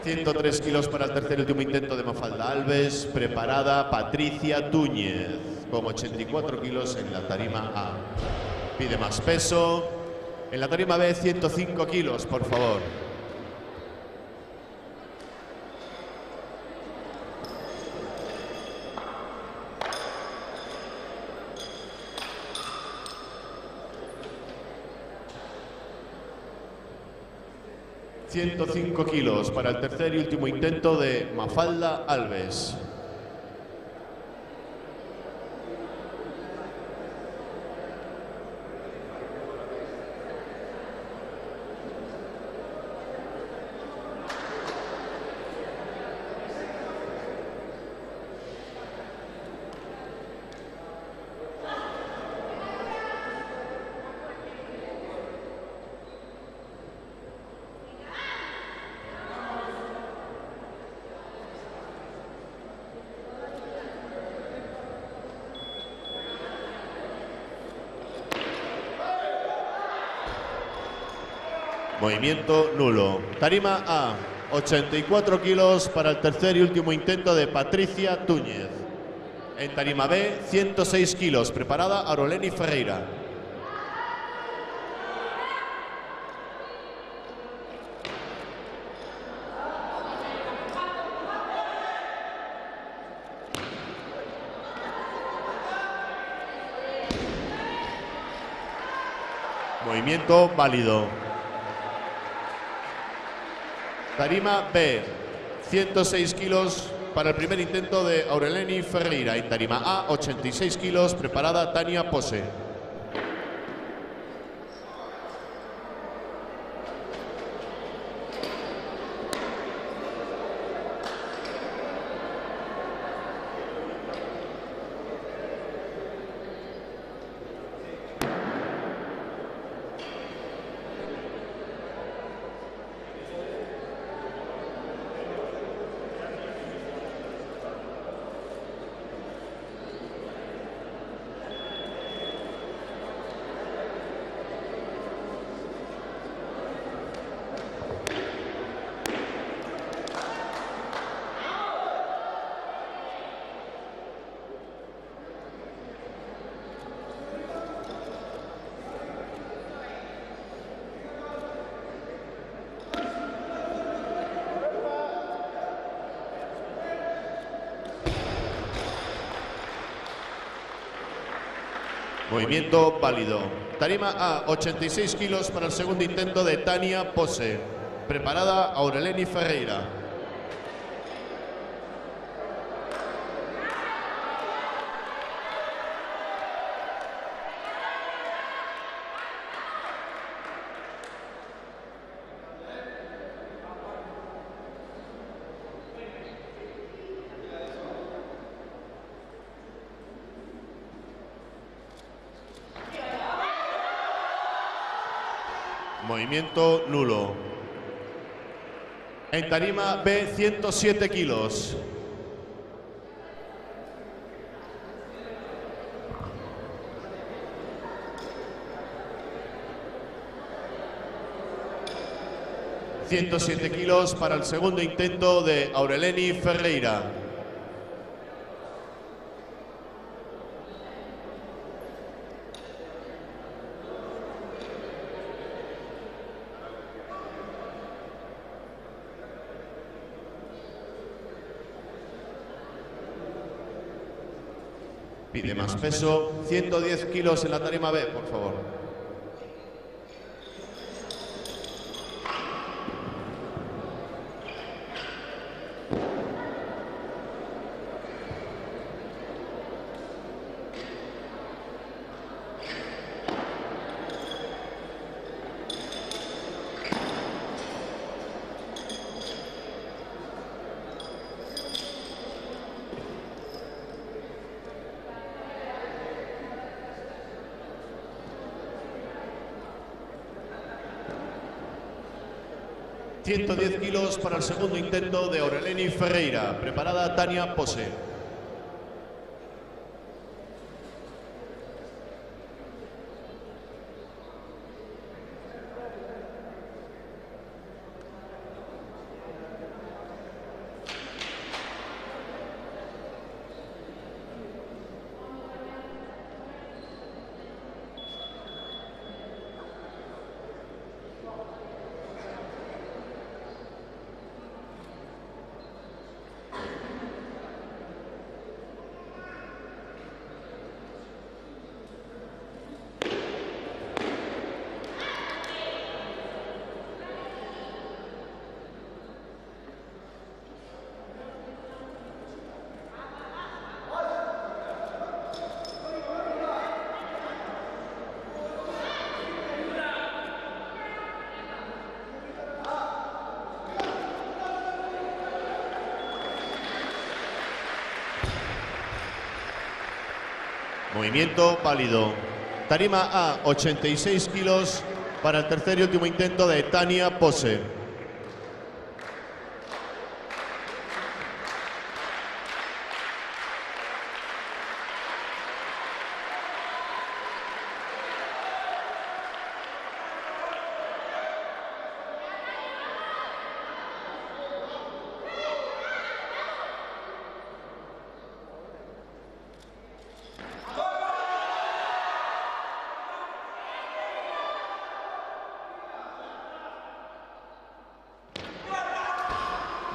...103 kilos para el tercer y último intento de Mafalda Alves. Preparada Patricia Túñez, con 84 kilos en la tarima A. Pide más peso. En la tarima B, 105 kilos, por favor. ...105 kilos para el tercer y último intento de Mafalda Alves. Movimiento nulo. Tarima A, 84 kilos para el tercer y último intento de Patricia Túñez. En tarima B, 106 kilos. Preparada Aroleni Ferreira. Movimiento válido. Tarima B, 106 kilos para el primer intento de Aureleni Ferreira. Y tarima A, 86 kilos, preparada Tania Pose. Movimiento válido. Tarima A, 86 kilos para el segundo intento de Tania Pose. Preparada Aureleni Ferreira. Movimiento nulo. En tarima B, 107 kilos. ...107 kilos para el segundo intento de Aureleni Ferreira. Pide más peso, 110 kilos en la tarima B, por favor. ...110 kilos para el segundo intento de Aureleni Ferreira. Preparada Tania Pose. Movimiento válido. Tarima A, 86 kilos para el tercer y último intento de Tania Pose.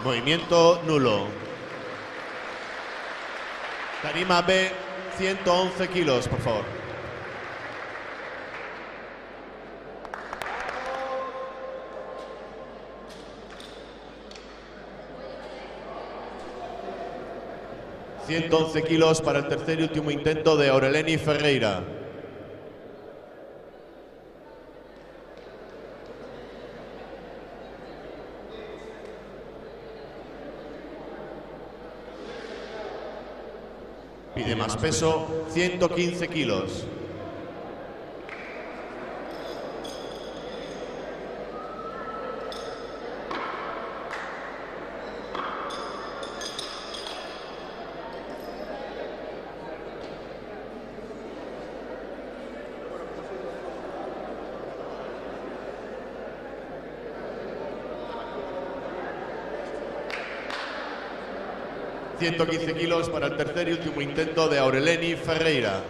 Movimiento nulo. Tarima B, 111 kilos, por favor. 111 kilos para el tercer y último intento de Aureleni Ferreira. Pide más peso, 115 kilos. ...115 kilos para el tercer y último intento de Aureleni Ferreira.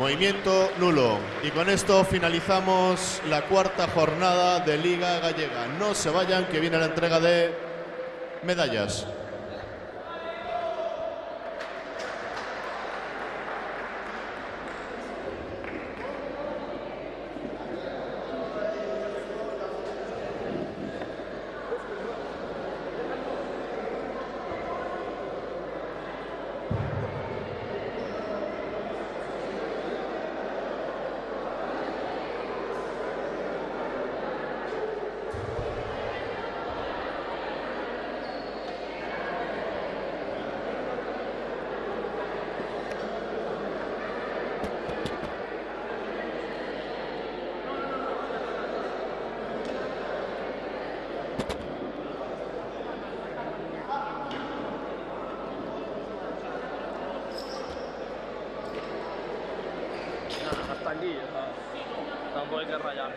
Movimiento nulo. Y con esto finalizamos la cuarta jornada de Liga Gallega. No se vayan, que viene la entrega de medallas. Aquí, o sea, tampoco hay que rayar.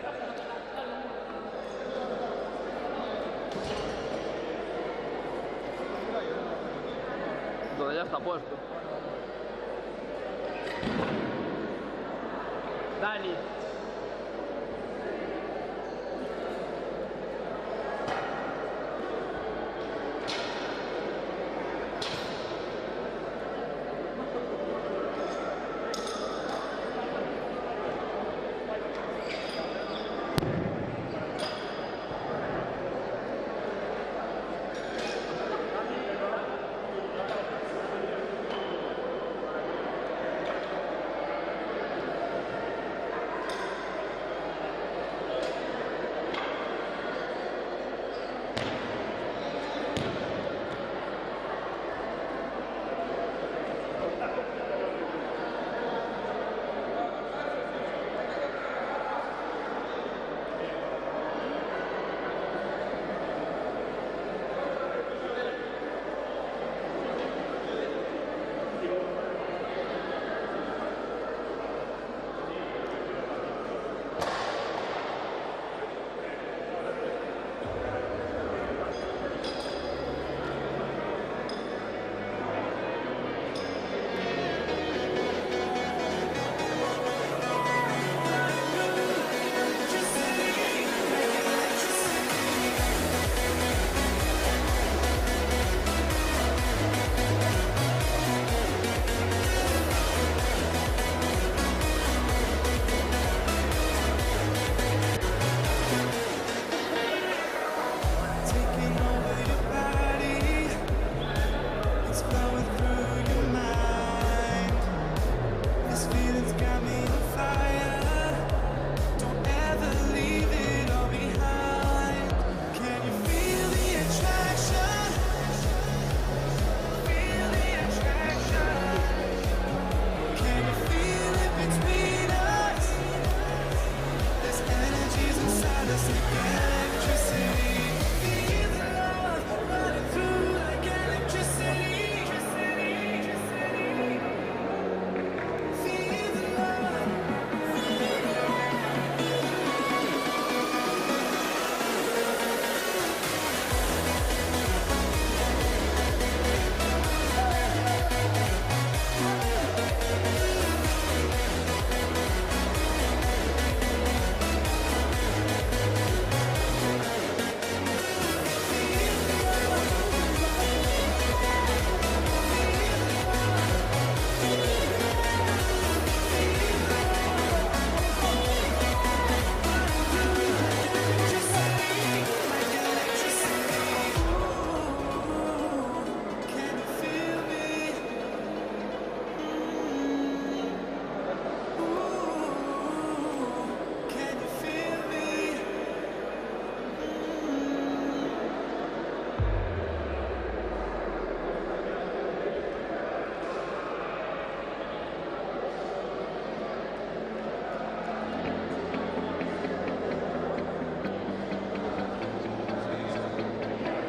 Donde ya está puesto. Dani.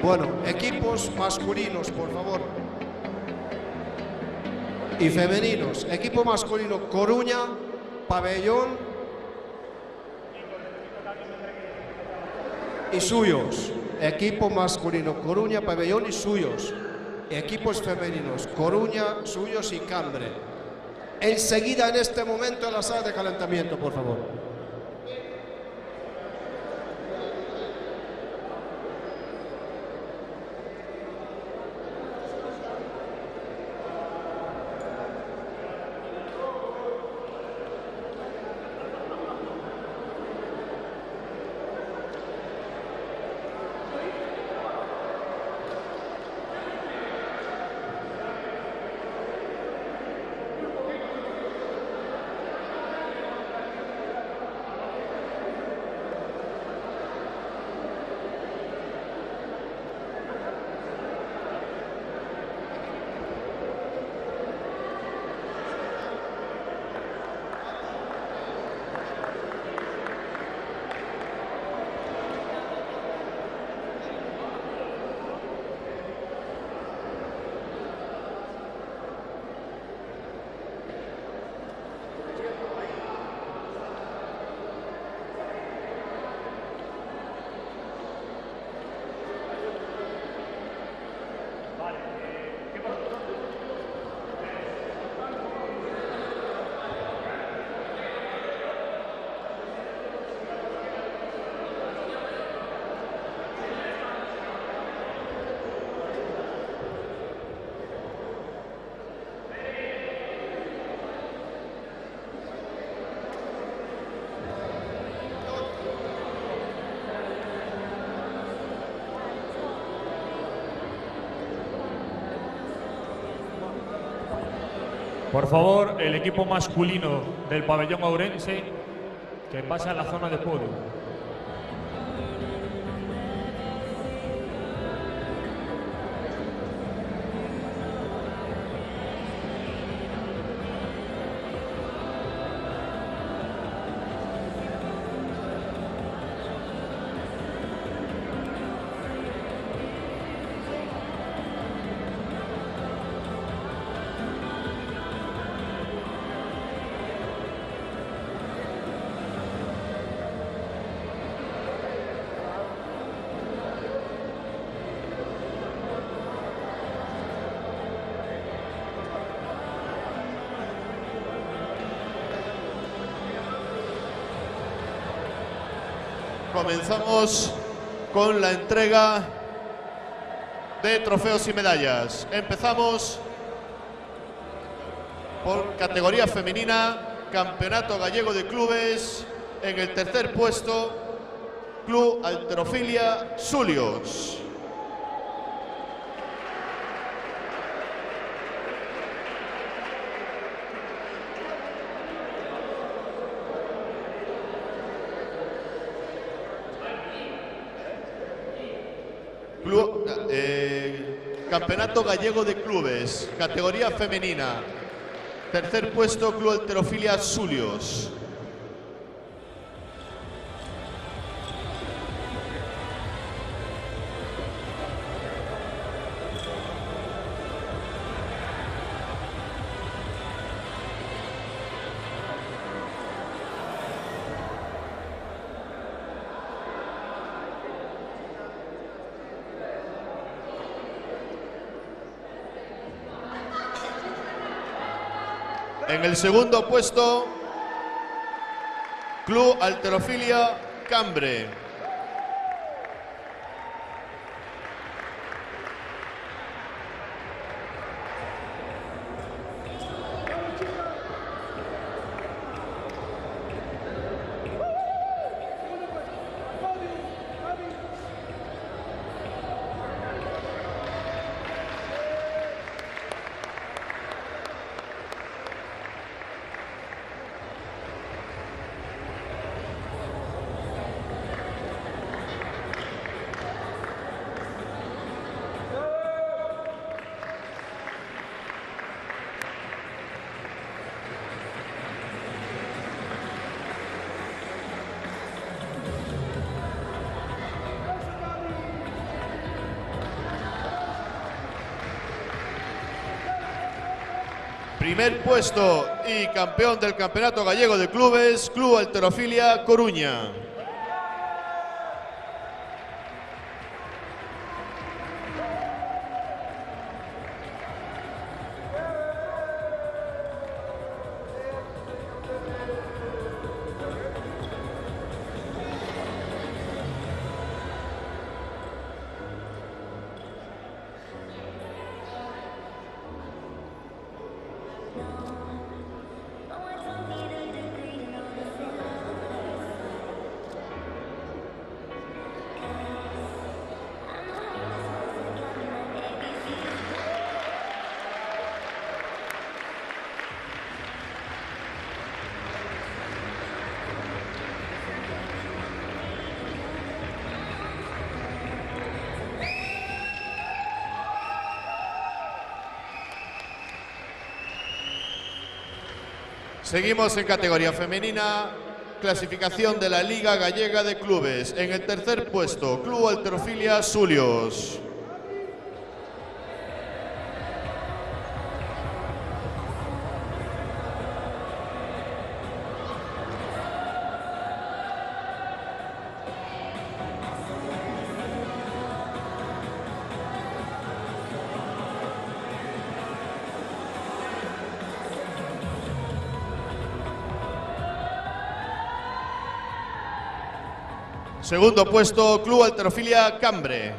Bueno, equipos masculinos, por favor. Y femeninos. Equipo masculino, Coruña, pabellón y suyos. Equipo masculino, Coruña, pabellón y suyos. Equipos femeninos, Coruña, suyos y Cambre. Enseguida, en este momento, en la sala de calentamiento, por favor. Por favor, el equipo masculino del pabellón ourense que pasa a la zona de podio. Comenzamos con la entrega de trofeos y medallas. Empezamos por categoría femenina, Campeonato Gallego de Clubes. En el tercer puesto, Club Halterofilia Sulios. Campeonato Gallego de Clubes, categoría femenina. Tercer puesto, Club Halterofilia Sulios. En el segundo puesto, Club Halterofilia Cambre. Primer puesto y campeón del Campeonato Gallego de Clubes, Club Halterofilia Coruña. Seguimos en categoría femenina, clasificación de la Liga Gallega de Clubes. En el tercer puesto, Club Halterofilia Sulios. Segundo puesto, Club Halterofilia Cambre.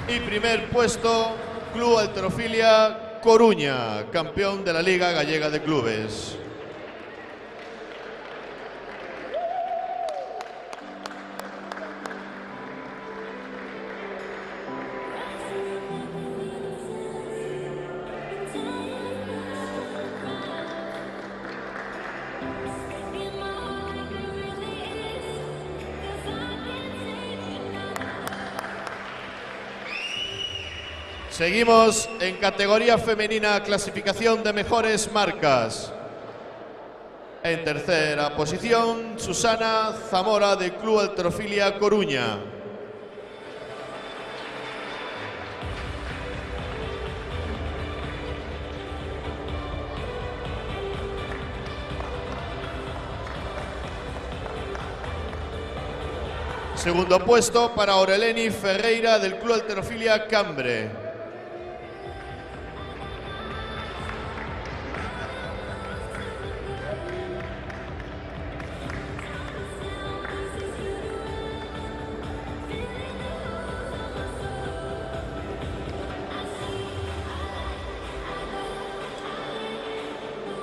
Y primer puesto, Club Halterofilia Coruña, campeón de la Liga Gallega de Clubes. Seguimos en categoría femenina, clasificación de mejores marcas. En tercera posición, Susana Zamora del Club Halterofilia Coruña. Segundo puesto para Aureleni Ferreira del Club Halterofilia Cambre.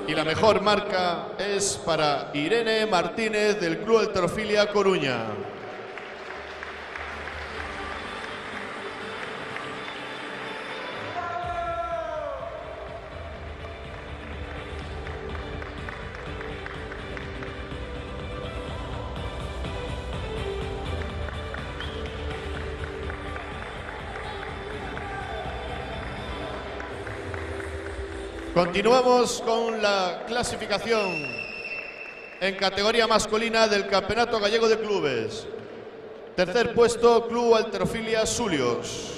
Y la mejor marca es para Irene Martínez del Club Halterofilia Coruña. Continuamos con la clasificación en categoría masculina del Campeonato Gallego de Clubes. Tercer puesto, Club Halterofilia Sulios.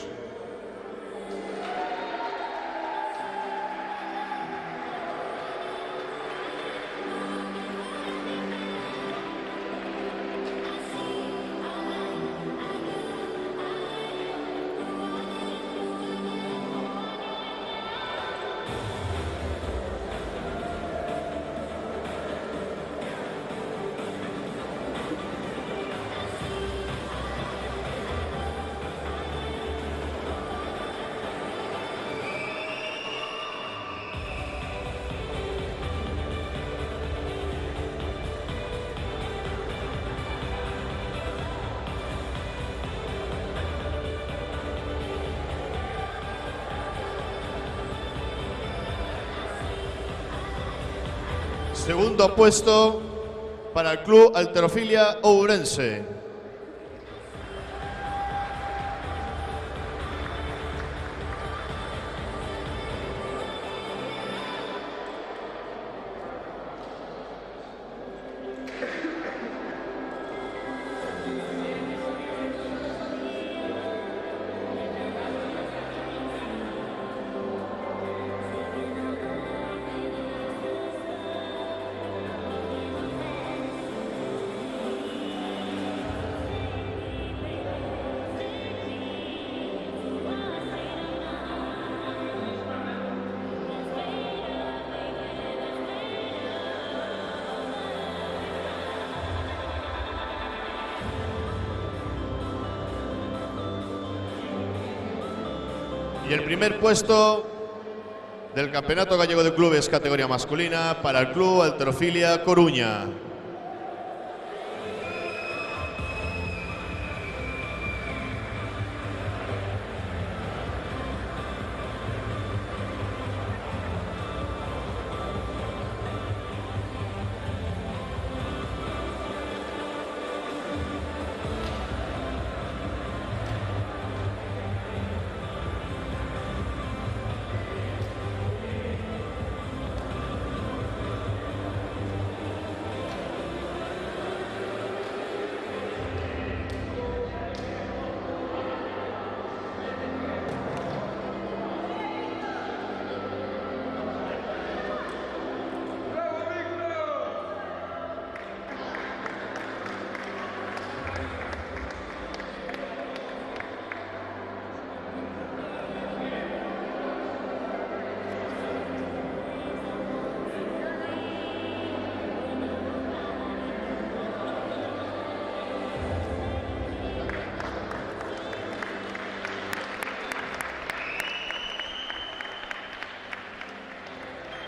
Segundo puesto para el Club Halterofilia Ourense. Y el primer puesto del Campeonato Gallego de Clubes categoría masculina para el Club Halterofilia Coruña.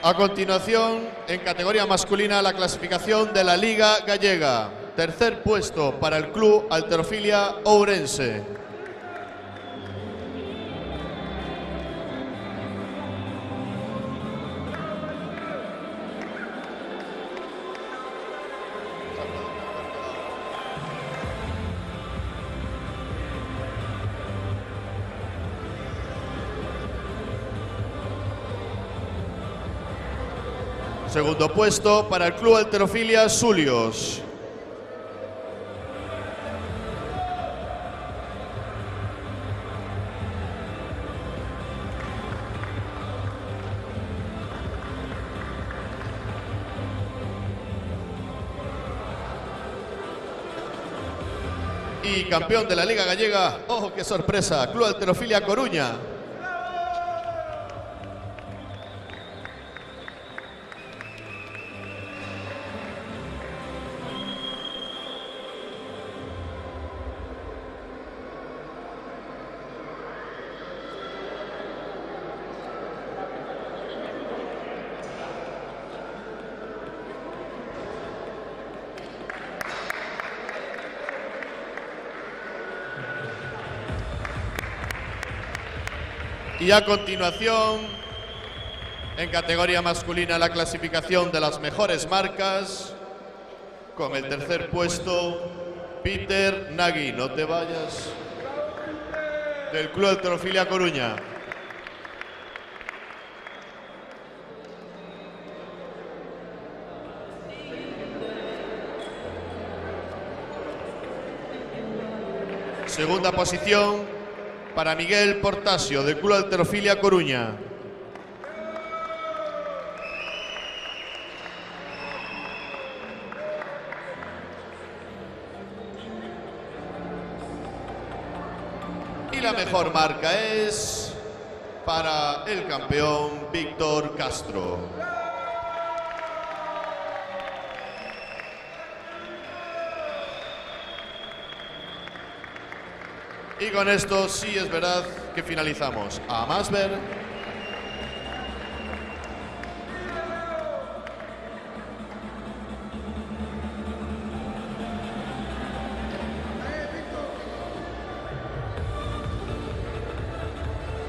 A continuación, en categoría masculina, la clasificación de la Liga Gallega. Tercer puesto para el Club Halterofilia Ourense. Segundo puesto para el Club Halterofilia Sulios. Y campeón de la Liga Gallega, ¡oh, qué sorpresa! Club Halterofilia Coruña. Y a continuación, en categoría masculina, la clasificación de las mejores marcas. Con el tercer puesto, Peter Nagy, no te vayas, del Club Halterofilia Coruña. Segunda posición para Miguel Portasio, del Club Halterofilia Coruña. Y la mejor marca es para el campeón Víctor Castro. Y con esto sí es verdad que finalizamos. A más ver.